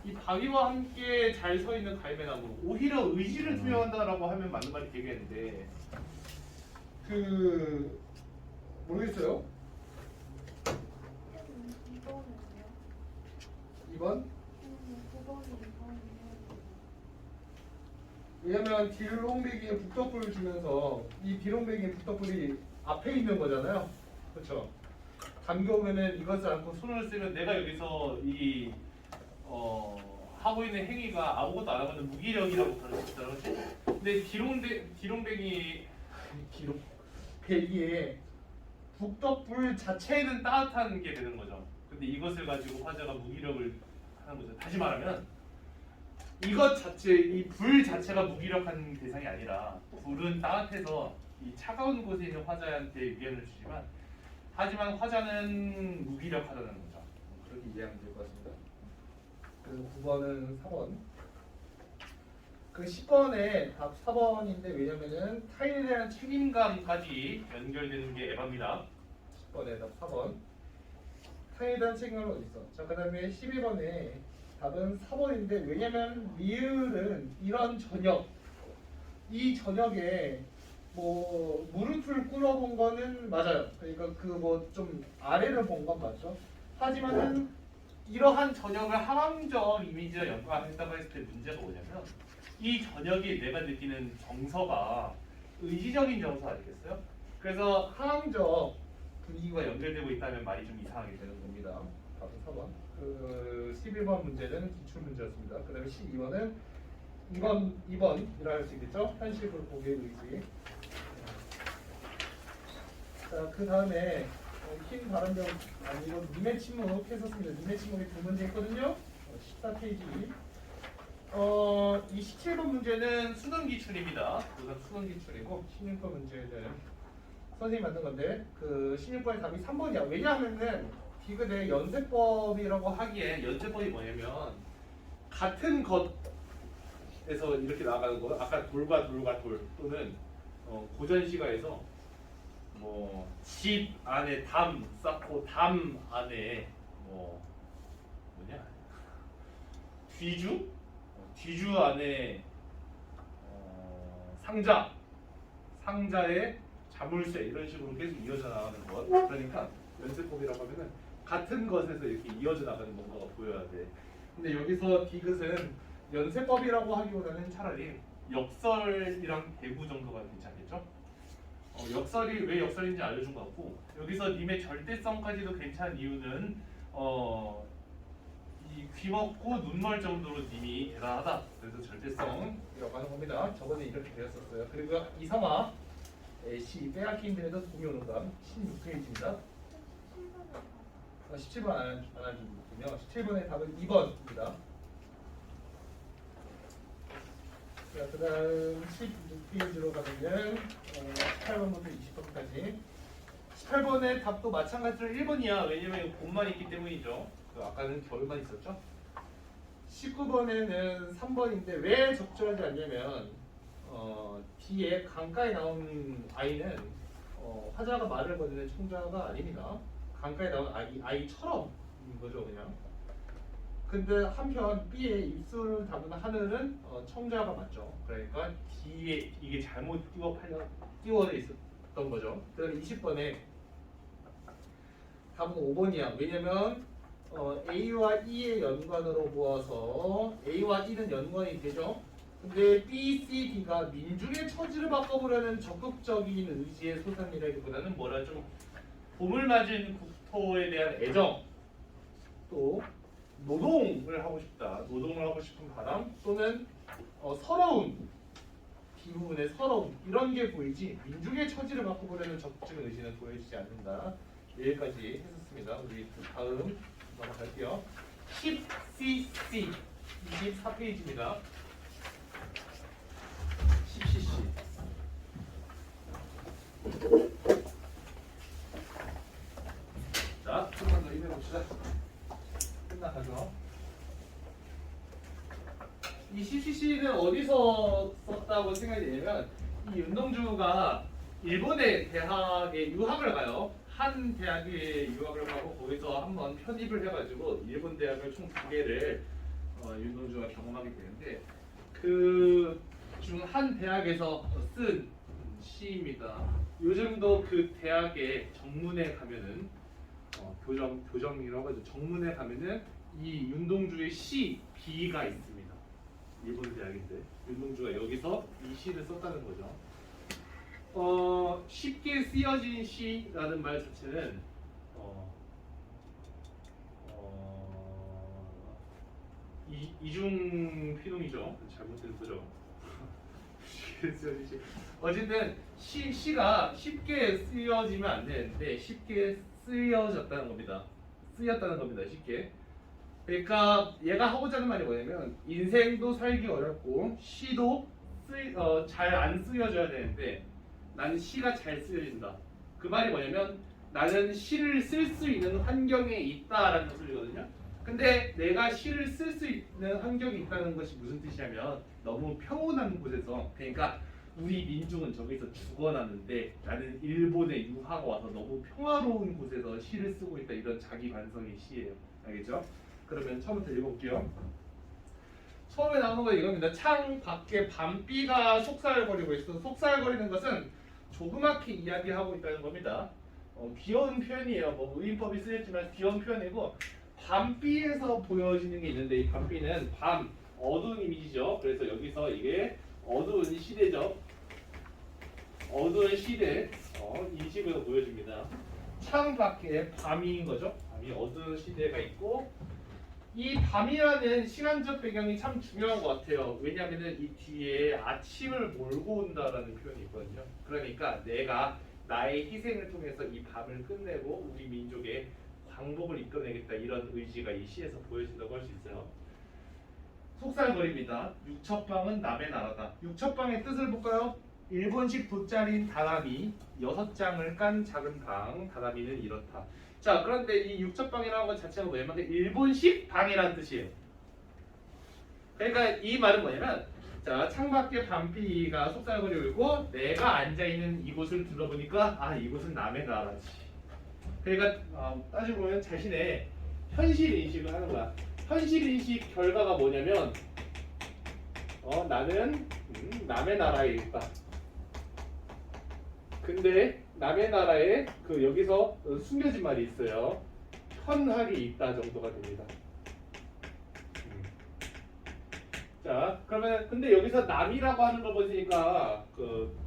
이 바위와 함께 잘 서 있는 갈매나무 오히려 의지를 투영한다라고 하면 맞는 말이 되겠는데 모르겠어요. 2번? 왜냐면 디롱배기에 북덕불을 주면서 이 디롱배기에 북덕불이 앞에 있는 거잖아요. 그렇죠? 담겨오면은 이것을 안고 손을 쓰면 내가 여기서 하고 있는 행위가 아무것도 안 하면 무기력이라고 가르쳤잖아. 그렇지? 근데 디롱배기에 북덕불 자체는 따뜻한 게 되는 거죠. 근데 이것을 가지고 화자가 무기력을 하는 거죠. 다시 말하면 이 불 자체가 무기력한 대상이 아니라 불은 따뜻해서 이 차가운 곳에 있는 화자한테 위안을 주지만 하지만 화자는 무기력하다는 거죠. 그렇게 이해하면 될 것 같습니다. 그래서 9번은 4번. 그 10번에 답 4번인데 왜냐면은 타인에 대한 책임감까지 연결되는 게 에바입니다. 10번에 답 4번. 타인에 대한 책임감은 어디 있어? 자, 그다음에 12번에 답은 4번인데 왜냐면 리을은 이런 저녁 이 저녁에 뭐 무릎을 꿇어본 거는 맞아요. 그러니까 그 뭐 좀 아래를 본 건 맞죠. 하지만은 이러한 저녁을 하람적 이미지와 연관했다고 했을 때 문제가 뭐냐면 이 저녁이 내가 느끼는 정서가 의지적인 정서 아니겠어요? 그래서 하람적 분위기와 연결되고 있다면 말이 좀 이상하게 되는 겁니다. 답은 4번. 11번 문제는 기출 문제였습니다. 그 다음에 12번은 2번이라 할 수 있겠죠? 현실을 보기의 의지. 자, 그 다음에 흰 바람병 아니고 님의 침묵 했었습니다. 님의 침묵이 두 문제 있거든요. 14페이지. 이 17번 문제는 수능 기출입니다. 우선 수능 기출이고 16번 문제는 선생님이 만든 건데 그 16번의 답이 3번이야. 왜냐하면은 디귿의 연쇄법이라고 하기에 연쇄법이 뭐냐면 같은 것에서 이렇게 나가는 거. 아까 돌과 돌 또는 고전시가에서 뭐 집 안에 담 쌓고 담 안에 뒤주 안에 상자에 자물쇠 이런 식으로 계속 이어져 나가는 것. 그러니까 연쇄법이라고 하면은 같은 것에서 이렇게 이어져 나가는 뭔가가 보여야 돼. 근데 여기서 디귿은 연쇄법이라고 하기보다는 차라리 역설이랑 대구 정도가 괜찮겠죠? 역설이 왜 역설인지 알려준 것 같고 여기서 님의 절대성까지도 괜찮은 이유는 이 귀먹고 눈멀 정도로 님이 대단하다. 그래서 절대성이라고 하는 겁니다. 저번에 이렇게 배웠었어요. 그리고 이성아 시 빼앗기 힘들어도 동의 오는 감 16페이지입니다. 17번 안 하시군요. 17번의 답은 2번입니다. 자, 그 다음 16페이지로 가면 18번부터 20번까지 18번의 답도 마찬가지로 1번이야. 왜냐면 봄만 있기 때문이죠. 아까는 겨울만 있었죠. 19번에는 3번인데 왜 적절하지 않냐면 뒤에 강가에 나온 아이는 화자가 말을 거두는 청자가 아닙니다. 강가에 나온 아이처럼 거죠 그냥. 근데 한편 B의 입술을 담은 하늘은 청자가 맞죠. 그러니까 D에 이게 잘못 띄워져 있었던 거죠. 그다음에 20번에 답은 5번이야. 왜냐면 A와 E의 연관으로 보아서 A와 E는 연관이 되죠. 근데 B, C, D가 민중의 처지를 바꿔보려는 적극적인 의지의 소산이라기보다는 뭐라 좀 봄을 맞은 국토에 대한 애정, 또 노동을 하고 싶다. 노동을 하고 싶은 바람 또는 서러움, 뒷부분의 서러움 이런 게 보이지 민중의 처지를 바꿔보려는 적극적인 의지는 보여지지 않는다. 여기까지 했었습니다. 우리 다음 넘어갈게요. 10cc 24페이지입니다. 10cc 자, 조금만 더 읽어봅시다. 끝나가죠. 이 CCC는 어디서 썼다고 생각이 되냐면 이 윤동주가 일본의 대학에 유학을 가요. 한 대학에 유학을 가고 거기서 한번 편입을 해가지고 일본 대학을 총 2개를 윤동주가 경험하게 되는데 그 중 한 대학에서 쓴 시입니다. 요즘도 그 대학의 정문에 가면은 교정이라고 하죠. 정문에 가면은 이 윤동주의 시 B가 있습니다. 일본 대학인데 윤동주가 여기서 이 시를 썼다는 거죠. 쉽게 쓰여진 시라는 말 자체는 이중 필동이죠. 잘못된 소죠. 쉽게 쓰여진 시. 어쨌든 시가 쉽게 쓰여지면 안 되는데 쉽게 쓰여졌다는 겁니다. 쓰였다는 겁니다. 쉽게. 그러니까 얘가 하고자 하는 말이 뭐냐면 인생도 살기 어렵고 시도 잘 안 쓰여져야 되는데 나는 시가 잘 쓰여진다. 그 말이 뭐냐면 나는 시를 쓸 수 있는 환경에 있다라는 소리거든요. 근데 내가 시를 쓸 수 있는 환경이 있다는 것이 무슨 뜻이냐면 너무 평온한 곳에서 그러니까 우리 민중은 저기서 죽어났는데 나는 일본에 유학 와서 너무 평화로운 곳에서 시를 쓰고 있다 이런 자기 반성의 시예요. 알겠죠? 그러면 처음부터 읽어볼게요. 처음에 나오는 거 이겁니다. 창 밖에 밤비가 속살거리고 있어. 속살거리는 것은 조그맣게 이야기하고 있다는 겁니다. 귀여운 표현이에요. 뭐 의인법이 쓰였지만 귀여운 표현이고 밤비에서 보여지는 게 있는데 이 밤비는 밤, 어두운 이미지죠. 그래서 여기서 이게 어두운 시대죠. 어두운 시대 인식으로 보여줍니다. 창 밖에 밤인 거죠. 밤이 어두운 시대가 있고 이 밤이라는 시간적 배경이 참 중요한 것 같아요. 왜냐하면 이 뒤에 아침을 몰고 온다라는 표현이 있거든요. 그러니까 내가 나의 희생을 통해서 이 밤을 끝내고 우리 민족의 광복을 이끌어내겠다 이런 의지가 이 시에서 보여진다고 할 수 있어요. 속살거립니다. 육첩방은 남의 나라다. 육첩방의 뜻을 볼까요? 일본식 돗자리인 다다미 6장을 깐 작은 방 다다미는 이렇다. 자, 그런데 이 육첩방이라는 것 자체가 뭐냐면 일본식 방이라는 뜻이에요. 그러니까 이 말은 뭐냐면 자, 창밖에 밤비가 속살거리고 있고 내가 앉아있는 이곳을 둘러보니까 아 이곳은 남의 나라지. 그러니까 따지고 보면 자신의 현실 인식을 하는 거야. 현실 인식 결과가 뭐냐면 나는 남의 나라에 있다. 근데 남의 나라에 그 여기서 숨겨진 말이 있어요. 현학이 있다 정도가 됩니다. 자, 그러면 근데 여기서 남이라고 하는 거 보니까 그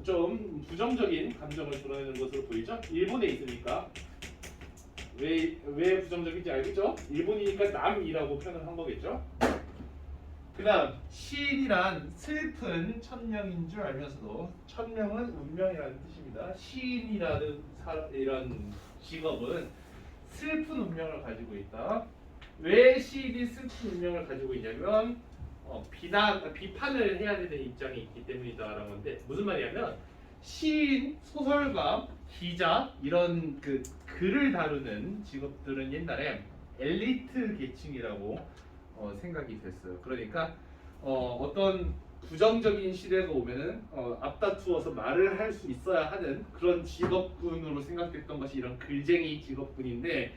좀 부정적인 감정을 드러내는 것으로 보이죠? 일본에 있으니까 왜 부정적인지 알겠죠? 일본이니까 남이라고 표현을 한 거겠죠? 그다음 시인이란 슬픈 천명인 줄 알면서도 천명은 운명이라는 뜻입니다. 시인이라는 이런 직업은 슬픈 운명을 가지고 있다. 왜 시인이 슬픈 운명을 가지고 있냐면 비판을 해야 되는 입장이 있기 때문이다라는 건데 무슨 말이냐면 시인, 소설가, 기자 이런 그 글을 다루는 직업들은 옛날에 엘리트 계층이라고 생각이 됐어요. 그러니까 어떤 부정적인 시대가 오면은 앞다투어서 말을 할 수 있어야 하는 그런 직업군으로 생각됐던 것이 이런 글쟁이 직업군인데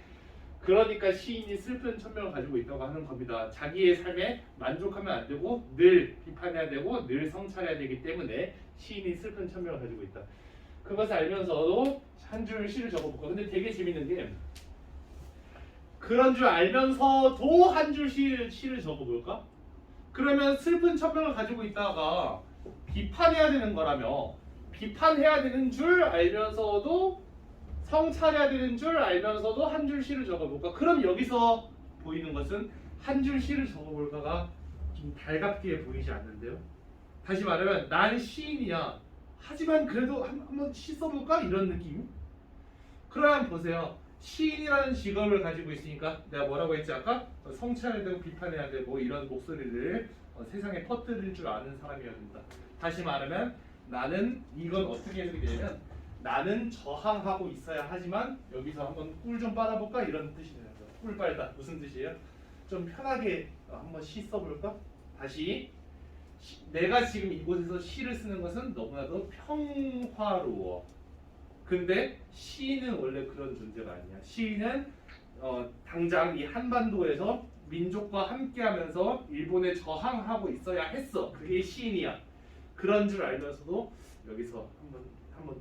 그러니까 시인이 슬픈 천명을 가지고 있다고 하는 겁니다. 자기의 삶에 만족하면 안 되고 늘 비판해야 되고 늘 성찰해야 되기 때문에 시인이 슬픈 천명을 가지고 있다. 그것을 알면서도 한 줄 시를 적어볼까? 근데 되게 재밌는 게 그런 줄 알면서도 한 줄 시를 적어볼까? 그러면 슬픈 천명을 가지고 있다가 비판해야 되는 거라며 비판해야 되는 줄 알면서도 성찰해야 되는 줄 알면서도 한 줄 시를 적어볼까? 그럼 여기서 보이는 것은 한 줄 시를 적어볼까가 좀 달갑게 보이지 않는데요? 다시 말하면 난 시인이야. 하지만 그래도 한번 시 써볼까? 이런 느낌? 그러면 보세요. 시인이라는 직업을 가지고 있으니까 내가 뭐라고 했지 아까? 성찰해야 되고 비판해야 되고 이런 목소리를 세상에 퍼뜨릴 줄 아는 사람이어야 된다. 다시 말하면 나는 이건 어떻게 해석이 되냐면 나는 저항하고 있어야 하지만 여기서 한번 꿀 좀 빨아볼까? 이런 뜻이 되는 거예요. 꿀 빨다. 무슨 뜻이에요? 좀 편하게 한번 시 써볼까? 다시 내가 지금 이곳에서 시를 쓰는 것은 너무나도 평화로워. 근데 시인은 원래 그런 존재가 아니야. 시인은 당장 이 한반도에서 민족과 함께하면서 일본에 저항하고 있어야 했어. 그게 시인이야. 그런 줄 알면서도 여기서 한번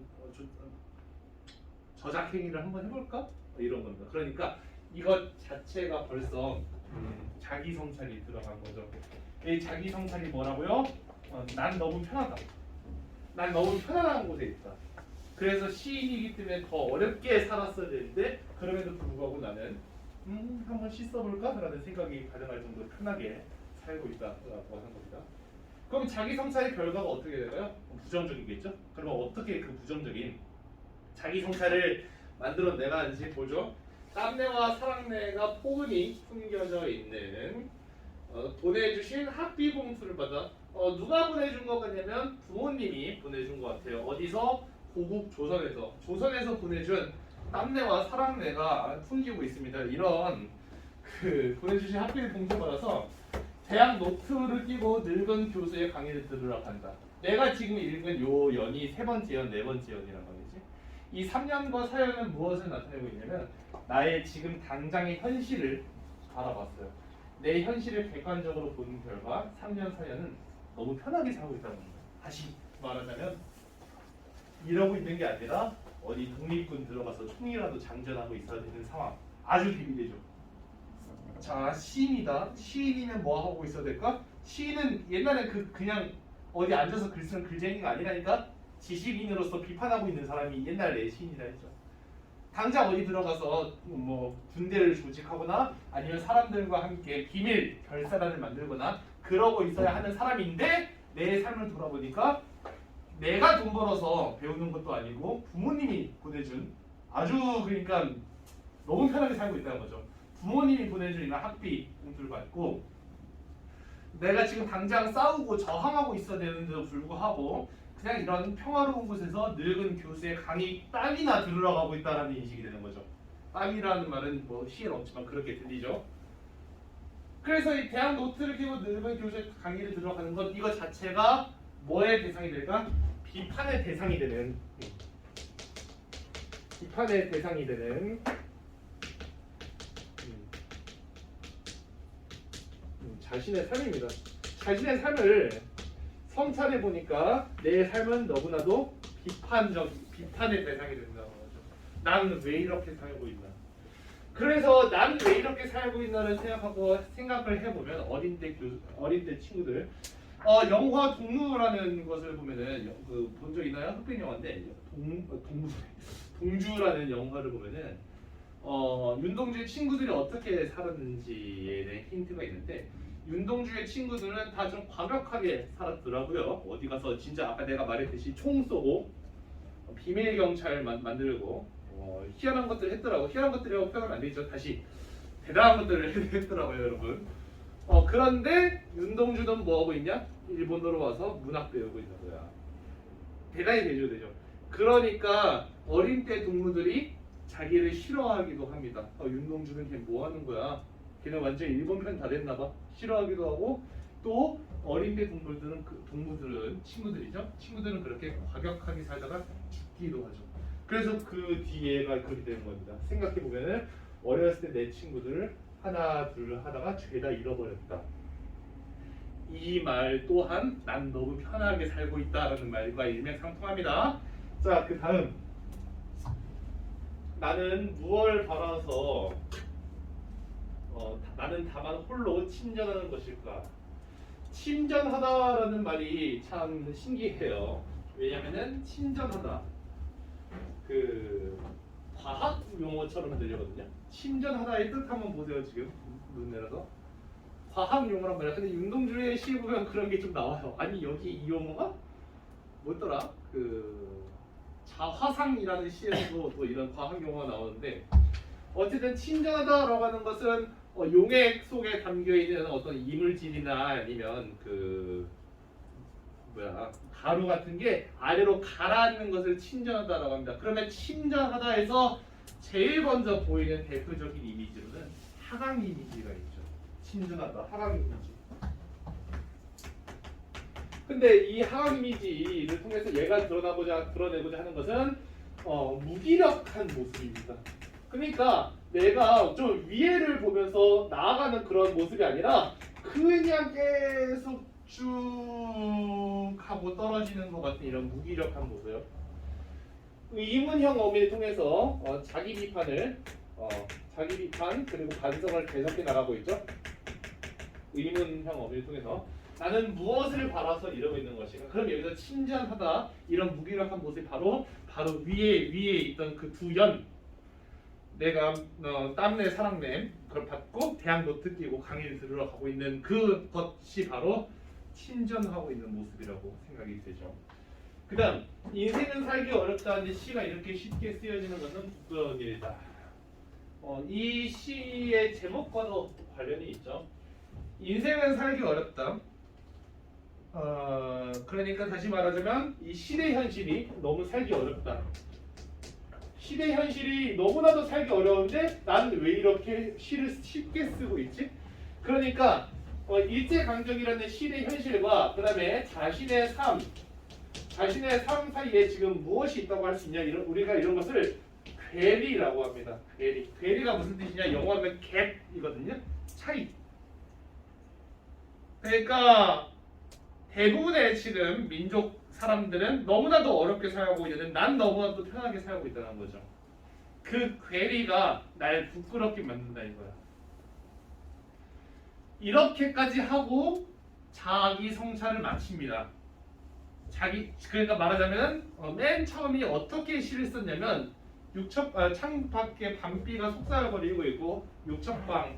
저작 행위를 한번 해볼까? 이런 겁니다. 그러니까 이것 자체가 벌써 자기 성찰이 들어간 거죠. 이 자기 성찰이 뭐라고요? 난 너무 편하다. 난 너무 편안한 곳에 있다. 그래서 시인이기 때문에 더 어렵게 살았어야 되는데 그럼에도 불구하고 나는 한번 시 써볼까? 라는 생각이 가능할 정도로 편하게 살고 있다라고 하는 겁니다. 그럼 자기 성찰의 결과가 어떻게 될까요? 부정적이겠죠? 그러면 어떻게 그 부정적인 자기 성찰을 만들어내가는지 보죠. 땀내와 사랑내가 포근히 숨겨져 있는 보내주신 학비 봉투를 받아 누가 보내준 거냐면 부모님이 보내준 것 같아요. 어디서? 고국 조선에서 보내준 땀내와 사랑내가 풍기고 있습니다. 이런 그 보내주신 학비 봉투를 받아서 대학 노트를 끼고 늙은 교수의 강의를 들으러 간다. 내가 지금 읽은 요 연이 세 번째 연, 네 번째 연이란 말이지. 이 3년과 4년은 무엇을 나타내고 있냐면 나의 지금 당장의 현실을 알아봤어요. 내 현실을 객관적으로 보는 결과 3년, 4년은 너무 편하게 살고 있다는 겁니다. 다시 말하자면 이러고 있는 게 아니라 어디 독립군 들어가서 총이라도 장전하고 있어야 되는 상황. 아주 비밀이죠. 자, 시인이다. 시인이면 뭐 하고 있어야 될까? 시인은 옛날에 그냥 어디 앉아서 글 쓰는 글쟁이가 아니라니까 지식인으로서 비판하고 있는 사람이 옛날에 시인이라 했죠. 당장 어디 들어가서 뭐 군대를 조직하거나 아니면 사람들과 함께 비밀 결사단을 만들거나 그러고 있어야 하는 사람인데 내 삶을 돌아보니까 내가 돈 벌어서 배우는 것도 아니고 부모님이 보내준 아주 그러니까 너무 편하게 살고 있다는 거죠. 부모님이 보내준 이런 학비 봉투를 받고 내가 지금 당장 싸우고 저항하고 있어야 되는데도 불구하고 그냥 이런 평화로운 곳에서 늙은 교수의 강의 땀이나 들으러 가고 있다는 인식이 되는 거죠. 땀이라는 말은 뭐 시에 없지만 그렇게 들리죠. 그래서 이 대학 노트를 끼고 늙은 교수의 강의를 들어가는 것 이거 자체가 뭐의 대상이 될까? 비판의 대상이 되는 자신의 삶입니다. 자신의 삶을 성찰해 보니까 내 삶은 너무나도 비판의 대상이 된다는 거죠. 나는 왜 이렇게 살고 있나? 그래서 나는 왜 이렇게 살고 있나를 생각을 해보면 어린 때 친구들 영화 동무라는 것을 보면은 본 적 있나요? 흑백 영화인데 동주라는 영화를 보면은 윤동주의 친구들이 어떻게 살았는지에 대한 힌트가 있는데 윤동주의 친구들은 다 좀 과격하게 살았더라고요. 어디 가서 진짜 아까 내가 말했듯이 총 쏘고 비밀 경찰 만들고 희한한 것들 했더라고. 희한한 것들이라고 표현하면 안 되죠. 다시 대단한 것들을 했더라고요, 여러분. 그런데 윤동주는 뭐 하고 있냐? 일본으로 와서 문학 배우고 있는 거야. 대단히 대조되죠. 그러니까 어린 때 동무들이 자기를 싫어하기도 합니다. 윤동주는 걔 뭐 하는 거야? 걔는 완전 일본 편 다 됐나 봐. 싫어하기도 하고 또 어린 때 동무들은 친구들은 그렇게 과격하게 살다가 죽기도 하죠. 그래서 그 뒤에가 그렇게 되는 겁니다. 생각해 보면은 어렸을 때 내 친구들을 하나 둘 하다가 죄다 잃어버렸다. 이 말 또한 난 너무 편하게 살고 있다라는 말과 일맥상통합니다. 자, 그 다음 나는 무얼 바라서 나는 다만 홀로 침전하는 것일까? 침전하다라는 말이 참 신기해요. 왜냐면은 침전하다 그 과학 용어처럼 들리거든요. 침전하다의 뜻 한번 보세요. 지금 눈 내려서 과학 용어란 말이야. 근데 운동주의 시에 보면 그런 게 좀 나와요. 아니 여기 이 용어가 뭐더라? 그 자화상이라는 시에서도 또 이런 과학 용어가 나오는데 어쨌든 침전하다라고 하는 것은 용액 속에 담겨 있는 어떤 이물질이나 아니면 그 가루 같은 게 아래로 가라앉는 것을 침전하다라고 합니다. 그러면 침전하다에서 제일 먼저 보이는 대표적인 이미지로는 하강 이미지가 있죠. 침전하다, 하강 이미지. 근데 이 하강 이미지를 통해서 얘가 드러내고자 하는 것은 무기력한 모습입니다. 그러니까 내가 좀 위에를 보면서 나아가는 그런 모습이 아니라 그냥 계속 쭉 하고 떨어지는 것 같은 이런 무기력한 모습. 의문형 어미를 통해서 자기 비판 그리고 반성을 계속해 나가고 있죠. 의문형 어미를 통해서 나는 무엇을 바라서 이러고 있는 것인가? 그럼 여기서 침전하다 이런 무기력한 모습이 바로 위에 있던 그 두 연. 내가 땀내 사랑냄 그걸 받고 대학 노트 끼고 강의를 들으러 가고 있는 그것이 바로 침전하고 있는 모습이라고 생각이 되죠. 그 다음 인생은 살기 어렵다는데 시가 이렇게 쉽게 쓰여지는 것은 부끄러운 일이다. 이 시의 제목과도 관련이 있죠. 인생은 살기 어렵다. 그러니까 다시 말하자면 이 시대 현실이 너무 살기 어렵다. 시대 현실이 너무나도 살기 어려운데 나는 왜 이렇게 시를 쉽게 쓰고 있지? 그러니까 일제강점기라는 시대 현실과 그 다음에 자신의 삶 사이에 지금 무엇이 있다고 할 수 있냐? 우리가 이런 것을 괴리라고 합니다. 괴리가 무슨 뜻이냐? 영어 하면 갭이거든요. 차이. 그러니까 대부분의 지금 민족 사람들은 너무나도 어렵게 살고 있는데 난 너무나도 편하게 살고 있다는 거죠. 그 괴리가 날 부끄럽게 만든다 이거야. 이렇게까지 하고 자기 성찰을 마칩니다. 그러니까 말하자면 맨 처음이 어떻게 시를 썼냐면 창밖에 밤비가 속삭거리고 있고 육첩방은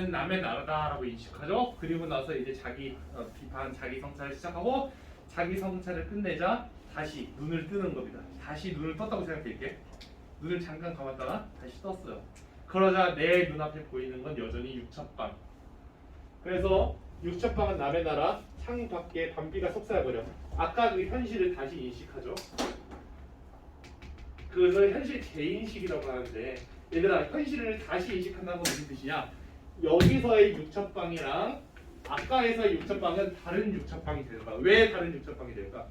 남의 나라다라고 인식하죠. 그리고 나서 이제 자기 비판, 자기 성찰을 시작하고 자기 성찰을 끝내자 다시 눈을 뜨는 겁니다. 다시 눈을 떴다고 생각할게. 눈을 잠깐 감았다가 다시 떴어요. 그러자 내 눈앞에 보이는 건 여전히 육첩방. 그래서 육첩방은 남의 나라, 창밖에 밤비가 속삭여버려. 아까 그 현실을 다시 인식하죠. 그래서 현실 재인식이라고 하는데 얘들아 현실을 다시 인식한다는 건 무슨 뜻이냐? 여기서의 육첩방이랑 아까에서의 육첩방은 다른 육첩방이 될까? 왜 다른 육첩방이 될까?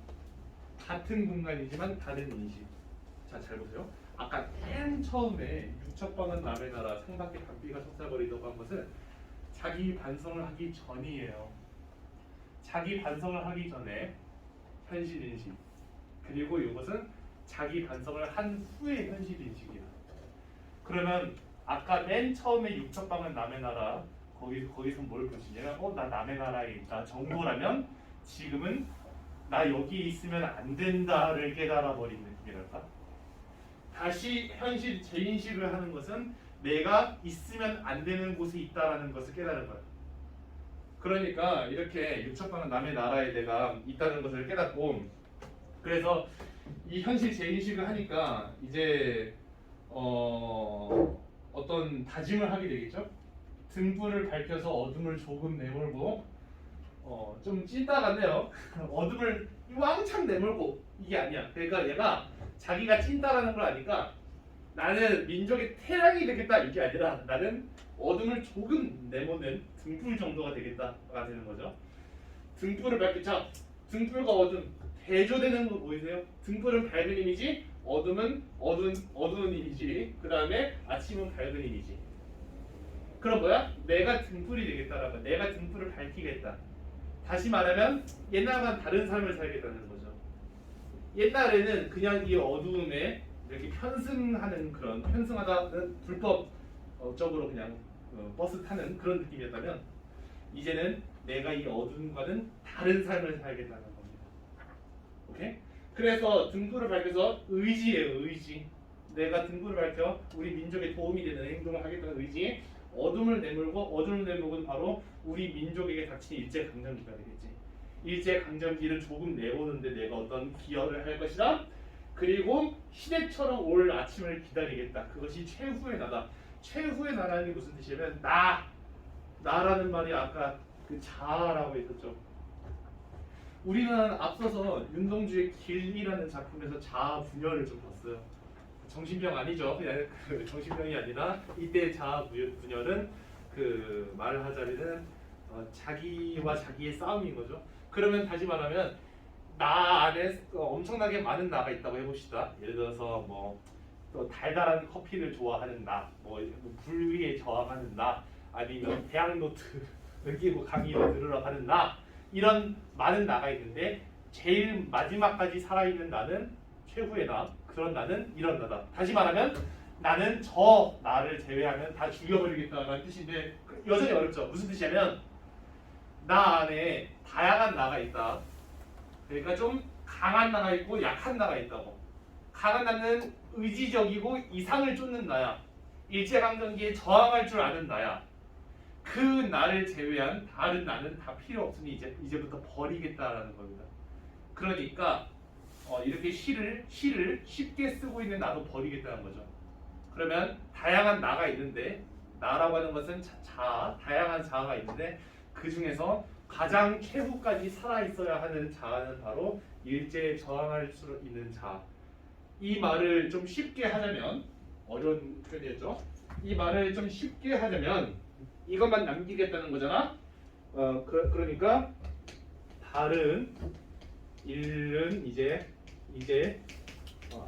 같은 공간이지만 다른 인식. 자, 잘 보세요. 아까 맨 처음에 육첩방은 남의 나라, 창밖에 밤비가 속삭거리다고 한 것은 자기 반성을 하기 전이에요. 자기 반성을 하기 전에 현실 인식. 그리고 이것은 자기 반성을 한 후의 현실 인식이야. 그러면 아까 맨 처음에 육첩방은 남의 나라 거기서 뭘 보시냐면 나 남의 나라에 있다 정도라면 지금은 나 여기 있으면 안 된다를 깨달아 버린 느낌이랄까. 다시 현실 재인식을 하는 것은 내가 있으면 안 되는 곳에 있다라는 것을 깨달은 거야. 그러니까 이렇게 육첩방은 남의 나라에 내가 있다는 것을 깨닫고 그래서 이 현실 재인식을 하니까 이제 어떤 다짐을 하게 되겠죠. 등불을 밝혀서 어둠을 조금 내몰고 좀 찐따 같네요. 어둠을 왕창 내몰고 이게 아니야. 그러니까 얘가 자기가 찐따라는 걸 아니까 나는 민족의 태양이 되겠다 이게 아니라 나는 어둠을 조금 내모는 등불 정도가 되겠다가 되는 거죠. 등불을 밝히자. 등불과 어둠 대조되는 거 보이세요? 등불은 밝은 이미지, 어둠은 어두운 이미지, 그 다음에 아침은 밝은 이미지. 그럼 뭐야? 내가 등불이 되겠다라고. 내가 등불을 밝히겠다. 다시 말하면 옛날과는 다른 삶을 살겠다는 거죠. 옛날에는 그냥 이 어두움에 이렇게 편승하는 그런 편승하다는 불법적으로 그냥 버스 타는 그런 느낌이었다면 이제는 내가 이 어둠과는 다른 삶을 살겠다는 겁니다. 오케이? 그래서 등불을 밝혀서 의지예요, 의지. 내가 등불을 밝혀 우리 민족에 도움이 되는 행동을 하겠다는 의지. 어둠을 내몰고 어둠을 내몰고는 바로 우리 민족에게 닥친 일제 강점기가 되겠지. 일제 강점기를 조금 내보는데 내가 어떤 기여를 할 것이다. 그리고 시대처럼 올 아침을 기다리겠다. 그것이 최후의 나다. 최후의 나라는 무슨 뜻이냐면 나라는 말이 아까 그 자아라고 했었죠. 우리는 앞서서 윤동주의 길이라는 작품에서 자아 분열을 좀 봤어요. 정신병 아니죠. 그냥 정신병이 아니라 이때 자아 분열은 그 말을 하자면은 자기와 자기의 싸움인 거죠. 그러면 다시 말하면 나 안에 엄청나게 많은 나가 있다고 해봅시다. 예를 들어서 뭐 또 달달한 커피를 좋아하는 나, 뭐 불위에 저항하는 나, 아니면 대학노트 끼고 강의를 들으러 가는 나, 이런 많은 나가 있는데 제일 마지막까지 살아있는 나는 최후의 나, 그런 나는 이런 나다. 다시 말하면 나는 저 나를 제외하면 다 죽여버리겠다는 뜻인데 여전히 어렵죠. 무슨 뜻이냐면 나 안에 다양한 나가 있다. 그러니까 좀 강한 나가 있고 약한 나가 있다고. 강한 나는 의지적이고 이상을 쫓는 나야. 일제강점기에 저항할 줄 아는 나야. 그 나를 제외한 다른 나는 다 필요 없으니 이제부터 버리겠다라는 겁니다. 그러니까 이렇게 시를 쉽게 쓰고 있는 나도 버리겠다는 거죠. 그러면 다양한 나가 있는데 나라고 하는 것은 다양한 자아가 있는데 그 중에서 가장 최후까지 살아 있어야 하는 자아는 바로 일제에 저항할 수 있는 자아. 이 말을 좀 쉽게 하자면 어려운 표현이었죠. 이 말을 좀 쉽게 하자면 이것만 남기겠다는 거잖아. 그러니까 다른 일은 이제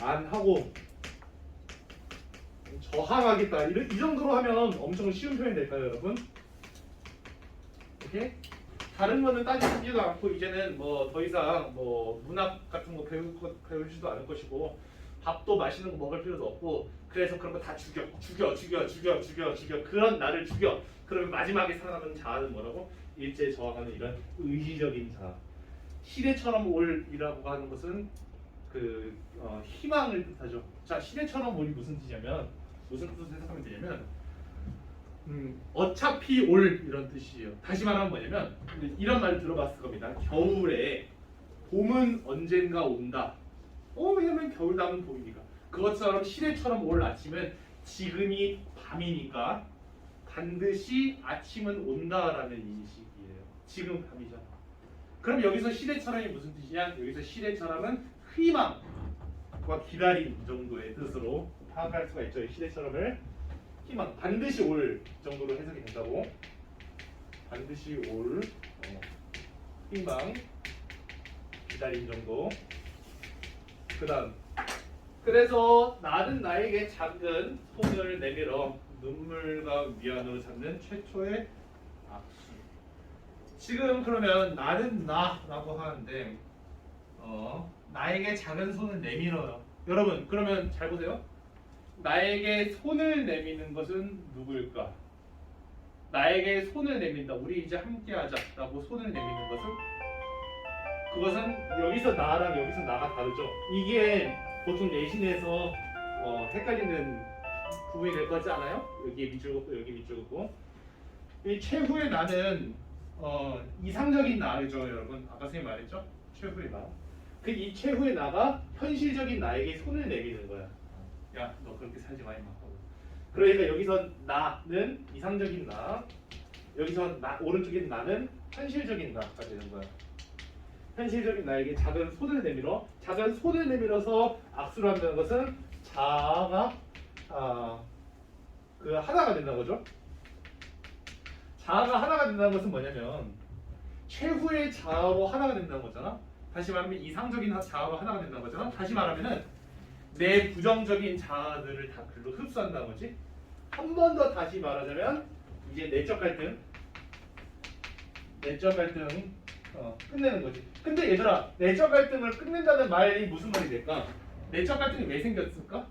안 하고 저항하겠다. 이 정도로 하면 엄청 쉬운 표현이 될까요, 여러분? 오케이? 다른 거는 따지지도 않고 이제는 뭐 더 이상 뭐 문학 같은 거 배우지도 않을 것이고 밥도 맛있는 거 먹을 필요도 없고 그래서 그런 거 다 죽여 그런 나를 죽여. 그러면 마지막에 살아남은 자아는 뭐라고? 일제에 저항하는 이런 의지적인 자아. 시대처럼 올이라고 하는 것은 그 희망을 뜻하죠. 자, 시대처럼 올이 무슨 뜻이냐면 무슨 뜻을 해석하면 되냐면 어차피 올 이런 뜻이에요. 다시 말하면 뭐냐면 이런 말을 들어봤을 겁니다. 겨울에 봄은 언젠가 온다. 왜냐면 겨울 다음은 봄이니까. 그것처럼 시대처럼 올 아침은 지금이 밤이니까 반드시 아침은 온다라는 인식이에요. 지금 밤이죠. 그럼 여기서 시대처럼이 무슨 뜻이냐? 여기서 시대처럼은 희망과 기다림 정도의 뜻으로 파악할 수가 있죠. 시대처럼을 희망, 반드시 올 정도로 해석이 된다고. 반드시 올 희망, 기다림 정도. 그다음 그래서 나는 나에게 작은 손을 내밀어 눈물과 미안으로 잡는 최초의 악수. 지금 그러면 나는 나라고 하는데 나에게 작은 손을 내밀어요. 여러분 그러면 잘 보세요. 나에게 손을 내미는 것은 누구일까? 나에게 손을 내민다. 우리 이제 함께하자라고 손을 내미는 것은 그것은 여기서 나랑 여기서 나가 다르죠. 이게 보통 내신에서 헷갈리는 부분이 될 것 같지 않아요? 여기 밑줄 긋고 여기 밑줄 긋고 이 최후의 나는 이상적인 나죠, 여러분. 아까 선생님 말했죠? 최후의 나. 그 이 최후의 나가 현실적인 나에게 손을 내미는 거야. 야, 너 그렇게 살지 마, 임마. 그러니까 여기서 나는 이상적인 나, 여기서 오른쪽에 나는 현실적인 나가 되는 거야. 현실적인 나에게 작은 손을 내밀어. 작은 손을 내밀어서 악수를 한다는 것은 자아가 그 하나가 된다는 거죠. 자아가 하나가 된다는 것은 뭐냐면 최후의 자아로 하나가 된다는 거잖아. 다시 말하면 이상적인 자아로 하나가 된다는 거잖아. 다시 말하면은 내 부정적인 자아들을 다 글로 흡수한다는 거지. 한 번 더 다시 말하자면 이제 내적 갈등 끝내는 거지. 근데 얘들아, 내적 갈등을 끝낸다는 말이 무슨 말이 될까? 내적 갈등이 왜 생겼을까?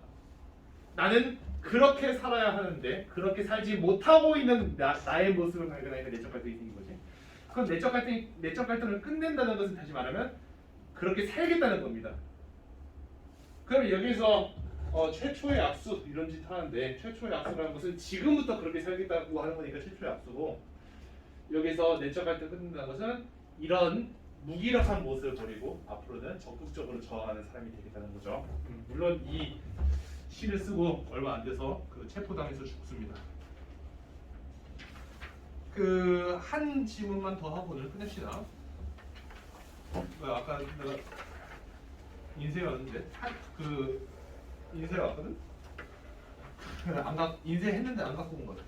나는 그렇게 살아야 하는데 그렇게 살지 못하고 있는 나의 모습을 발견하니까 내적 갈등이 생긴 거지. 그럼 내적 갈등을 끝낸다는 것은 다시 말하면 그렇게 살겠다는 겁니다. 그럼 여기서 최초의 악수 이런 짓 하는데 최초의 악수라는 것은 지금부터 그렇게 살겠다고 하는 거니까 최초의 악수고, 여기서 내적 갈등 끝낸다는 것은 이런 무기력한 모습을 버리고 앞으로는 적극적으로 저항하는 사람이 되겠다는 거죠. 물론 이 시를 쓰고 얼마 안 돼서 그 체포당해서 죽습니다. 그 한 지문만 더 하고 오늘 끝냅시다. 아까 내가 인쇄 왔는데 그 인쇄 왔거든? 인쇄했는데 안 갖고 온 거 같아.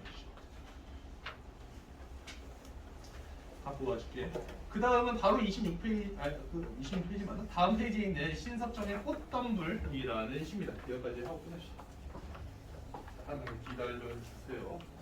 갖고 와줄게. 그 다음은 바로 26페이지, 그 26페이지 맞나? 다음 페이지에 있는 신석정의 꽃덤불이라는 시입니다. 여기까지 하고 끝냅시다. 한 기다려주세요.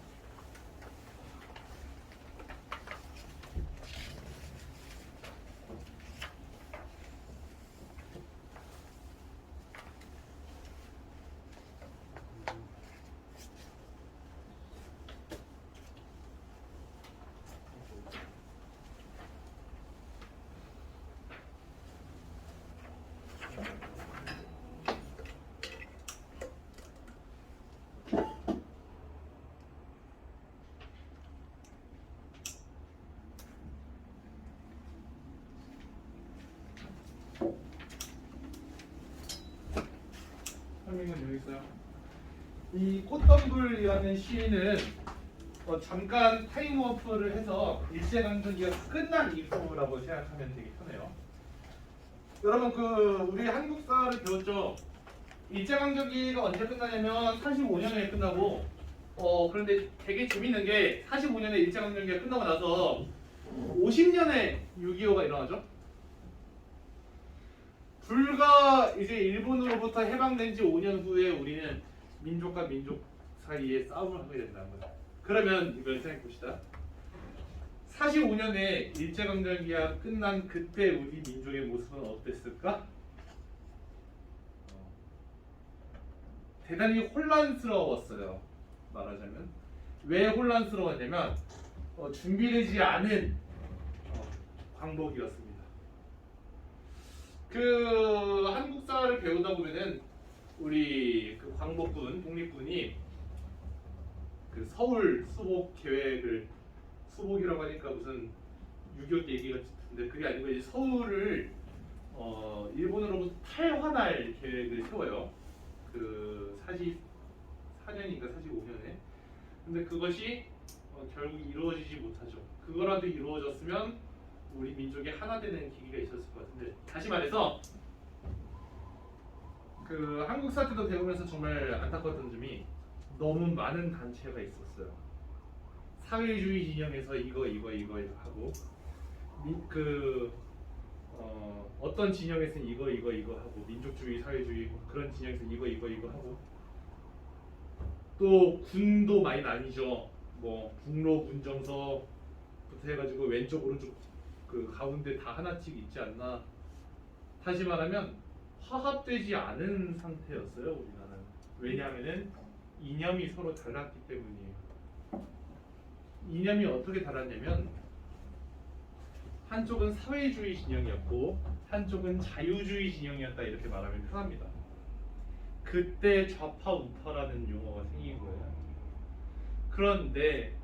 설명은 여기 있어요. 이 꽃덤불이라는 시는 잠깐 타임워프를 해서 일제강점기가 끝난 이후라고 생각하면 되게 편해요. 여러분 우리 한국사를 배웠죠? 일제강점기가 언제 끝나냐면 45년에 끝나고 그런데 되게 재밌는 게 45년에 일제강점기가 끝나고 나서 50년에 6.25가 일어나죠? 불과 이제 일본으로부터 해방된 지 5년 후에 우리는 민족과 민족 사이에 싸움을 하게 된다는 거다. 그러면 이걸 생각해 봅시다. 45년에 일제강점기가 끝난 그때 우리 민족의 모습은 어땠을까? 대단히 혼란스러웠어요. 말하자면 왜 혼란스러웠냐면 준비되지 않은 광복이었습니다. 그 한국사를 배우다 보면은 우리 그 광복군 독립군이 그 서울 수복 계획을, 수복이라고 하니까 무슨 6.25 얘기 같은데 그게 아니고 이제 서울을 일본으로부터 탈환할 계획을 세워요. 그 44년인가 45년에. 근데 그것이 결국 이루어지지 못하죠. 그거라도 이루어졌으면 우리 민족이 하나 되는 계기가 있었을 것 같은데, 다시 말해서 그 한국사 때도 배우면서 정말 안타까웠던 점이 너무 많은 단체가 있었어요. 사회주의 진영에서 이거 하고 어떤 진영에서는 이거 하고 부정민주주의 사회주의 그런 진영에서 이거 하고 또 군도 많이 나뉘죠. 뭐 북로 군정서부터 해가지고 왼쪽 오른쪽 그 가운데 다 하나씩 있지 않나. 다시 말하면 화합되지 않은 상태였어요 우리나라는. 왜냐하면은 이념이 서로 달랐기 때문이에요. 이념이 어떻게 달랐냐면 한쪽은 사회주의 진영이었고 한쪽은 자유주의 진영이었다 이렇게 말하면 편합니다. 그때 좌파 우파라는 용어가 생긴 거예요. 그런데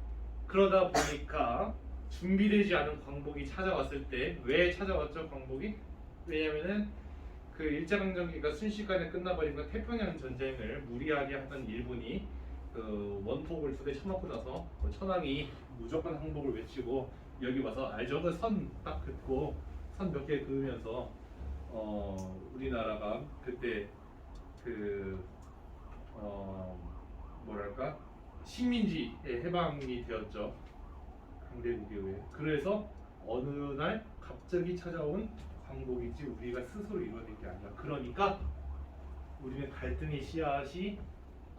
그러다 보니까 준비되지 않은 광복이 찾아왔을 때, 왜 찾아왔죠 광복이? 왜냐면은 그 일제강점기가 순식간에 끝나버리니까 태평양 전쟁을 무리하게 하던 일본이 그 원폭을 두 대 쳐맞고 나서 천황이 무조건 항복을 외치고 여기 와서 알죠? 그 선 딱 긋고 선 몇 개 그으면서 우리나라가 그때 그 뭐랄까 식민지의 해방이 되었죠. 강대국에 의해. 그래서 어느 날 갑자기 찾아온 광복이지 우리가 스스로 이루어낸 게 아니야. 그러니까 우리는 갈등의 씨앗이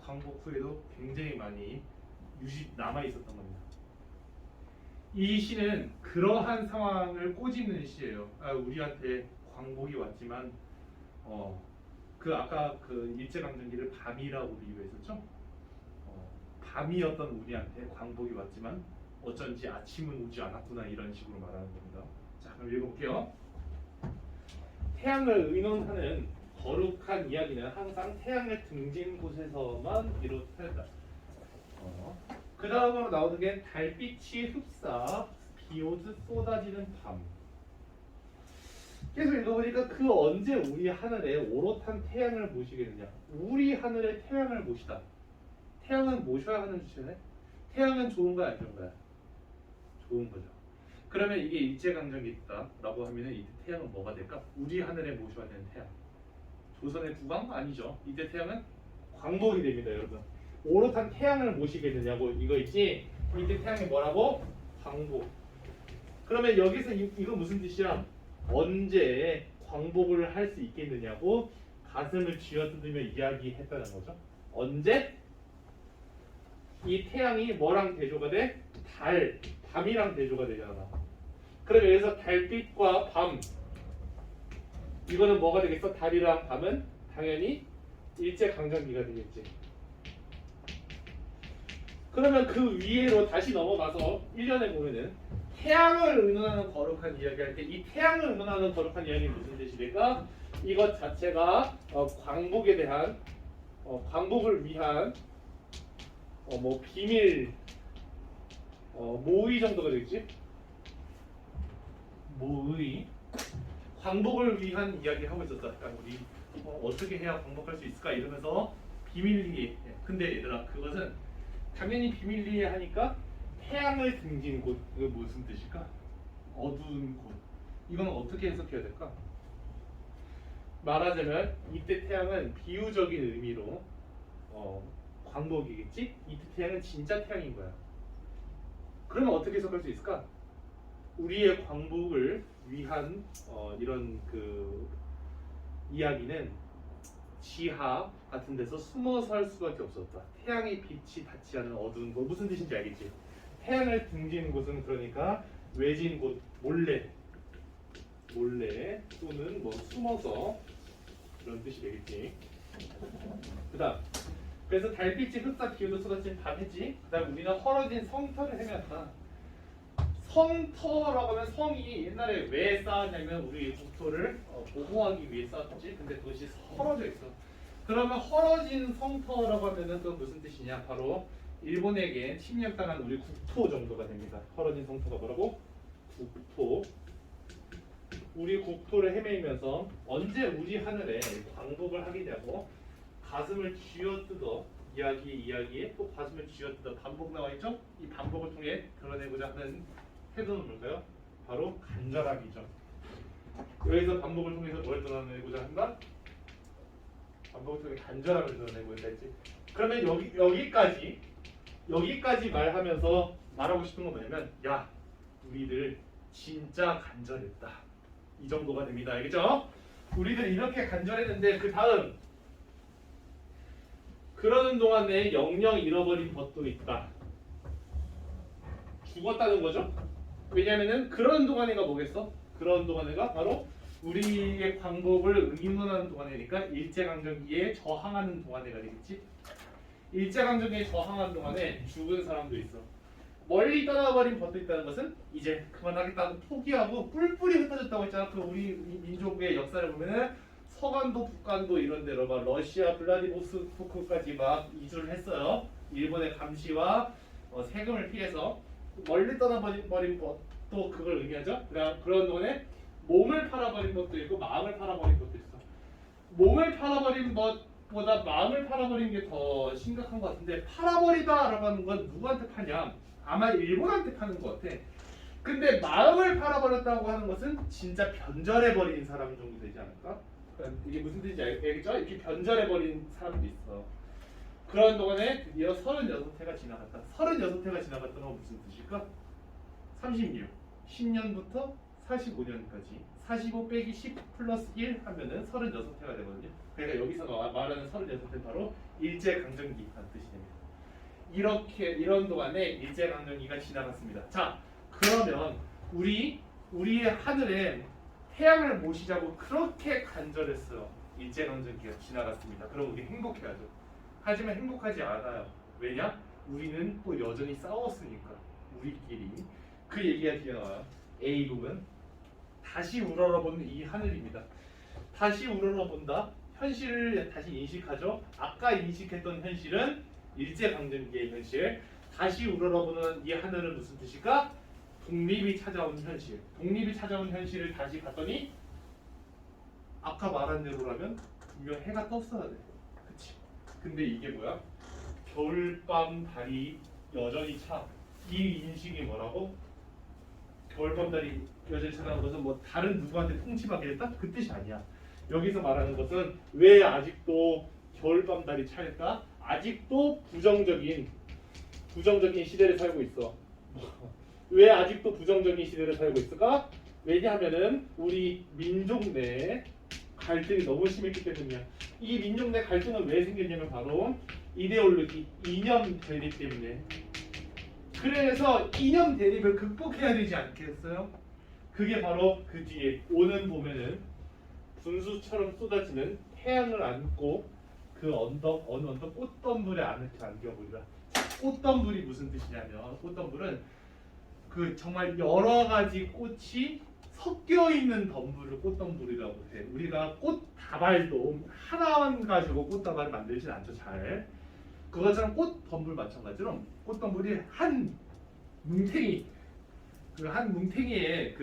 광복 후에도 굉장히 많이 남아 있었던 겁니다. 이 시는 그러한 상황을 꼬집는 시예요. 우리한테 광복이 왔지만 그 아까 그 일제강점기를 밤이라고 비유했었죠. 밤이었던 우리한테 광복이 왔지만 어쩐지 아침은 오지 않았구나 이런 식으로 말하는 겁니다. 자, 그럼 읽어볼게요. 태양을 의논하는 거룩한 이야기는 항상 태양을 등진 곳에서만 비롯된다. 그 다음으로 나오는 게 달빛이 흡사 비오듯 쏟아지는 밤. 계속 읽어보니까 그 언제 우리 하늘에 오롯한 태양을 모시겠느냐. 우리 하늘에 태양을 모시다. 태양은 모셔야 하는 주체네. 태양은 좋은 거야 안 좋은 거야? 좋은 거죠. 그러면 이게 일제강점기 있다라고 하면 이때 태양은 뭐가 될까? 우리 하늘에 모셔야 되는 태양. 조선의 국왕? 아니죠. 이때 태양은 광복이 됩니다 여러분. 오롯한 태양을 모시겠느냐고 이거 있지? 이때 태양이 뭐라고? 광복. 그러면 여기서 이거 무슨 뜻이야? 언제 광복을 할 수 있겠느냐고 가슴을 쥐어뜯으며 이야기했다는 거죠. 언제? 이 태양이 뭐랑 대조가 돼? 밤이랑 대조가 되잖아. 그럼 여기서 달빛과 밤 이거는 뭐가 되겠어? 달이랑 밤은 당연히 일제강점기가 되겠지. 그러면 그 위에로 다시 넘어가서 1년에 보면은 태양을 의논하는 거룩한 이야기 할 때 이 태양을 의논하는 거룩한 이야기는 무슨 뜻입니까? 이것 자체가 광복에 대한 광복을 위한 뭐 비밀 모의 정도가 되겠지? 모의 광복을 위한 이야기 하고 있었다. 그러니까 우리 어떻게 해야 광복할 수 있을까 이러면서 비밀리에. 근데 얘들아 그것은 당연히 비밀리에 하니까 태양을 등진 곳 이거 무슨 뜻일까? 어두운 곳. 이건 어떻게 해석해야 될까? 말하자면 이때 태양은 비유적인 의미로 광복이겠지? 이때 태양은 진짜 태양인 거야. 그러면 어떻게 해석할 수 있을까? 우리의 광복을 위한 이런 그 이야기는 지하 같은 데서 숨어서 할 수밖에 없었다. 태양의 빛이 닿지 않은 어두운 곳. 무슨 뜻인지 알겠지? 태양을 등진 곳은 그러니까 외진 곳, 몰래 또는 뭐 숨어서 이런 뜻이 되겠지. 그다음 그래서 달빛이 흡사 비오듯 쏟아진 밤 했지. 그다음 우리는 헐어진 성터를 헤매었다. 성터라고 하면 성이 옛날에 왜 쌓았냐면 우리 국토를 보호하기 위해 쌓았지. 근데 그것이 헐어져 있어. 그러면 헐어진 성터라고 하면은 그 무슨 뜻이냐? 바로 일본에게 침략당한 우리 국토 정도가 됩니다. 헐어진 성터가 뭐라고? 국토. 우리 국토를 헤매면서 언제 우리 하늘에 광복을 하게 되고 가슴을 쥐어뜯어 이야기에 또 가슴을 쥐어뜯어 반복 나와 있죠? 이 반복을 통해 드러내고자 하는 태도는 뭘까요? 바로 간절함이죠. 여기서 반복을 통해서 뭘 드러내고자 한다? 반복을 통해 간절함을 드러내고자 했지. 그러면 여기까지 말하면서 말하고 싶은 건 뭐냐면 야 우리들 진짜 간절했다. 이 정도가 됩니다. 알겠죠? 우리들 이렇게 간절했는데 그 다음 그러는 동안에 영영 잃어버린 것도 있다. 죽었다는 거죠? 왜냐면은 그런 동안에가 뭐겠어? 그런 동안에가 바로 우리의 광복을 의논하는 동안이니까 일제강점기에 저항하는 동안에가 되겠지? 일제강점기에 저항하는 동안에 죽은 사람도 있어. 멀리 떠나버린 것도 있다는 것은 이제 그만하겠다고 포기하고 뿔뿔이 흩어졌다고 했잖아. 그 우리 민족의 역사를 보면은 서간도 북간도 이런 데로 막 러시아 블라디보스토크까지 막 이주를 했어요. 일본의 감시와 세금을 피해서 멀리 떠나버린 것도 그걸 의미하죠. 그런 동안에 몸을 팔아버린 것도 있고 마음을 팔아버린 것도 있어. 몸을 팔아버린 것보다 마음을 팔아버린 게 더 심각한 것 같은데 팔아버리다라고 하는 건 누구한테 파냐? 아마 일본한테 파는 것 같아. 근데 마음을 팔아버렸다고 하는 것은 진짜 변절해버린 사람 정도 되지 않을까? 이게 무슨 뜻인지 알겠죠? 이렇게 변절해버린 사람도 있어. 그런 동안에 드디어 36회가 지나갔다. 36회가 지나갔다는 건 무슨 뜻일까? 36. 10년부터 45년까지 45 빼기 10 플러스 1 하면은 36회가 되거든요. 그러니까 여기서 말하는 36회는 바로 일제강점기라는 뜻이 됩니다. 이런 동안에 일제강점기가 지나갔습니다. 자, 그러면 우리의 하늘에 태양을 모시자고 그렇게 간절했어요. 일제강점기가 지나갔습니다. 그럼 우리 행복해야죠. 하지만 행복하지 않아요. 왜냐? 우리는 또 여전히 싸웠으니까. 우리끼리. 그 얘기가 뒤에 나와요. A국은 다시 우러러보는 이 하늘입니다. 다시 우러러본다. 현실을 다시 인식하죠. 아까 인식했던 현실은 일제강점기의 현실. 다시 우러러보는 이 하늘은 무슨 뜻일까? 독립이 찾아온 현실. 독립이 찾아온 현실을 다시 봤더니 아까 말한 대로라면 분명 해가 떴어야 돼. 그치? 근데 이게 뭐야? 겨울밤 달이 여전히 차. 이 인식이 뭐라고? 겨울밤 달이 여전히 차라는 것은 뭐 다른 누구한테 통치받게 됐다? 그 뜻이 아니야. 여기서 말하는 것은 왜 아직도 겨울밤 달이 차일까? 아직도 부정적인 시대를 살고 있어. 왜 아직도 부정적인 시대를 살고 있을까? 왜냐하면은 우리 민족 내 갈등이 너무 심했기 때문이야. 이 민족 내 갈등은 왜 생겼냐면 바로 이데올로기, 이념 대립 때문에. 그래서 이념 대립을 극복해야 되지 않겠어요? 그게 바로 그 뒤에 오는 봄에는 분수처럼 쏟아지는 태양을 안고 그 언덕 어느 언덕 꽃덤불에 안겨보리라. 꽃덤불이 무슨 뜻이냐면 꽃덤불은 그 정말 여러 가지 꽃이 섞여 있는 덤불을 꽃덤불이라고 해. 우리가 꽃다발도 하나만 가지고 꽃다발을 만들진 않죠. 잘. 그것처럼 꽃덤불 마찬가지로 꽃덤불이 한 뭉탱이 한 뭉탱이에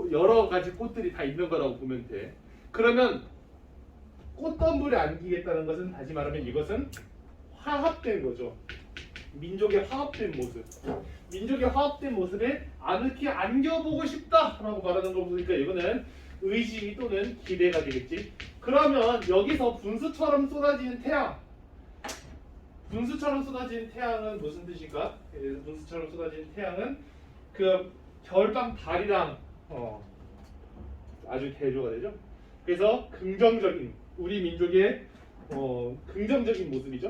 여러 가지 꽃들이 다 있는 거라고 보면 돼. 그러면 꽃덤불에 안기겠다는 것은 다시 말하면 이것은 화합된 거죠. 민족의 화합된 모습. 민족의 화합된 모습에 아늑히 안겨보고 싶다라고 말하는 거 보니까 이거는 의지 또는 기대가 되겠지. 그러면 여기서 분수처럼 쏟아지는 태양. 분수처럼 쏟아지는 태양은 무슨 뜻일까? 분수처럼 쏟아지는 태양은 그 겨울밤 달이랑 아주 대조가 되죠. 그래서 긍정적인 우리 민족의 긍정적인 모습이죠.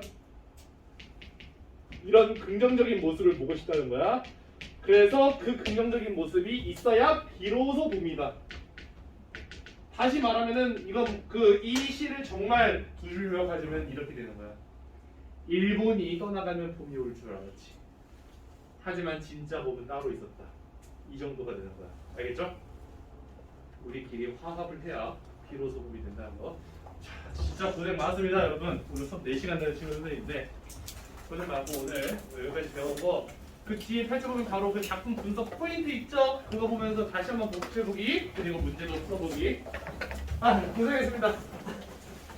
이런 긍정적인 모습을 보고 싶다는 거야. 그래서 그 긍정적인 모습이 있어야 비로소 봅니다. 다시 말하면은 이건 이 시를 정말 두 줄로 가지면 이렇게 되는 거야. 일본이 떠나가면 봄이 올 줄 알았지. 하지만 진짜 봄은 따로 있었다. 이 정도가 되는 거야. 알겠죠? 우리끼리 화합을 해야 비로소 봄이 된다는 거. 자, 진짜 고생 많았습니다, 여러분. 오늘 수업 4시간 되는 친구들인데 고생 많고 오늘 여기까지 배우고 그 뒤에 펼쳐보면 바로 그 작품 분석 포인트 있죠? 그거 보면서 다시 한번 복습해보기 그리고 문제도 풀어보기. 고생했습니다.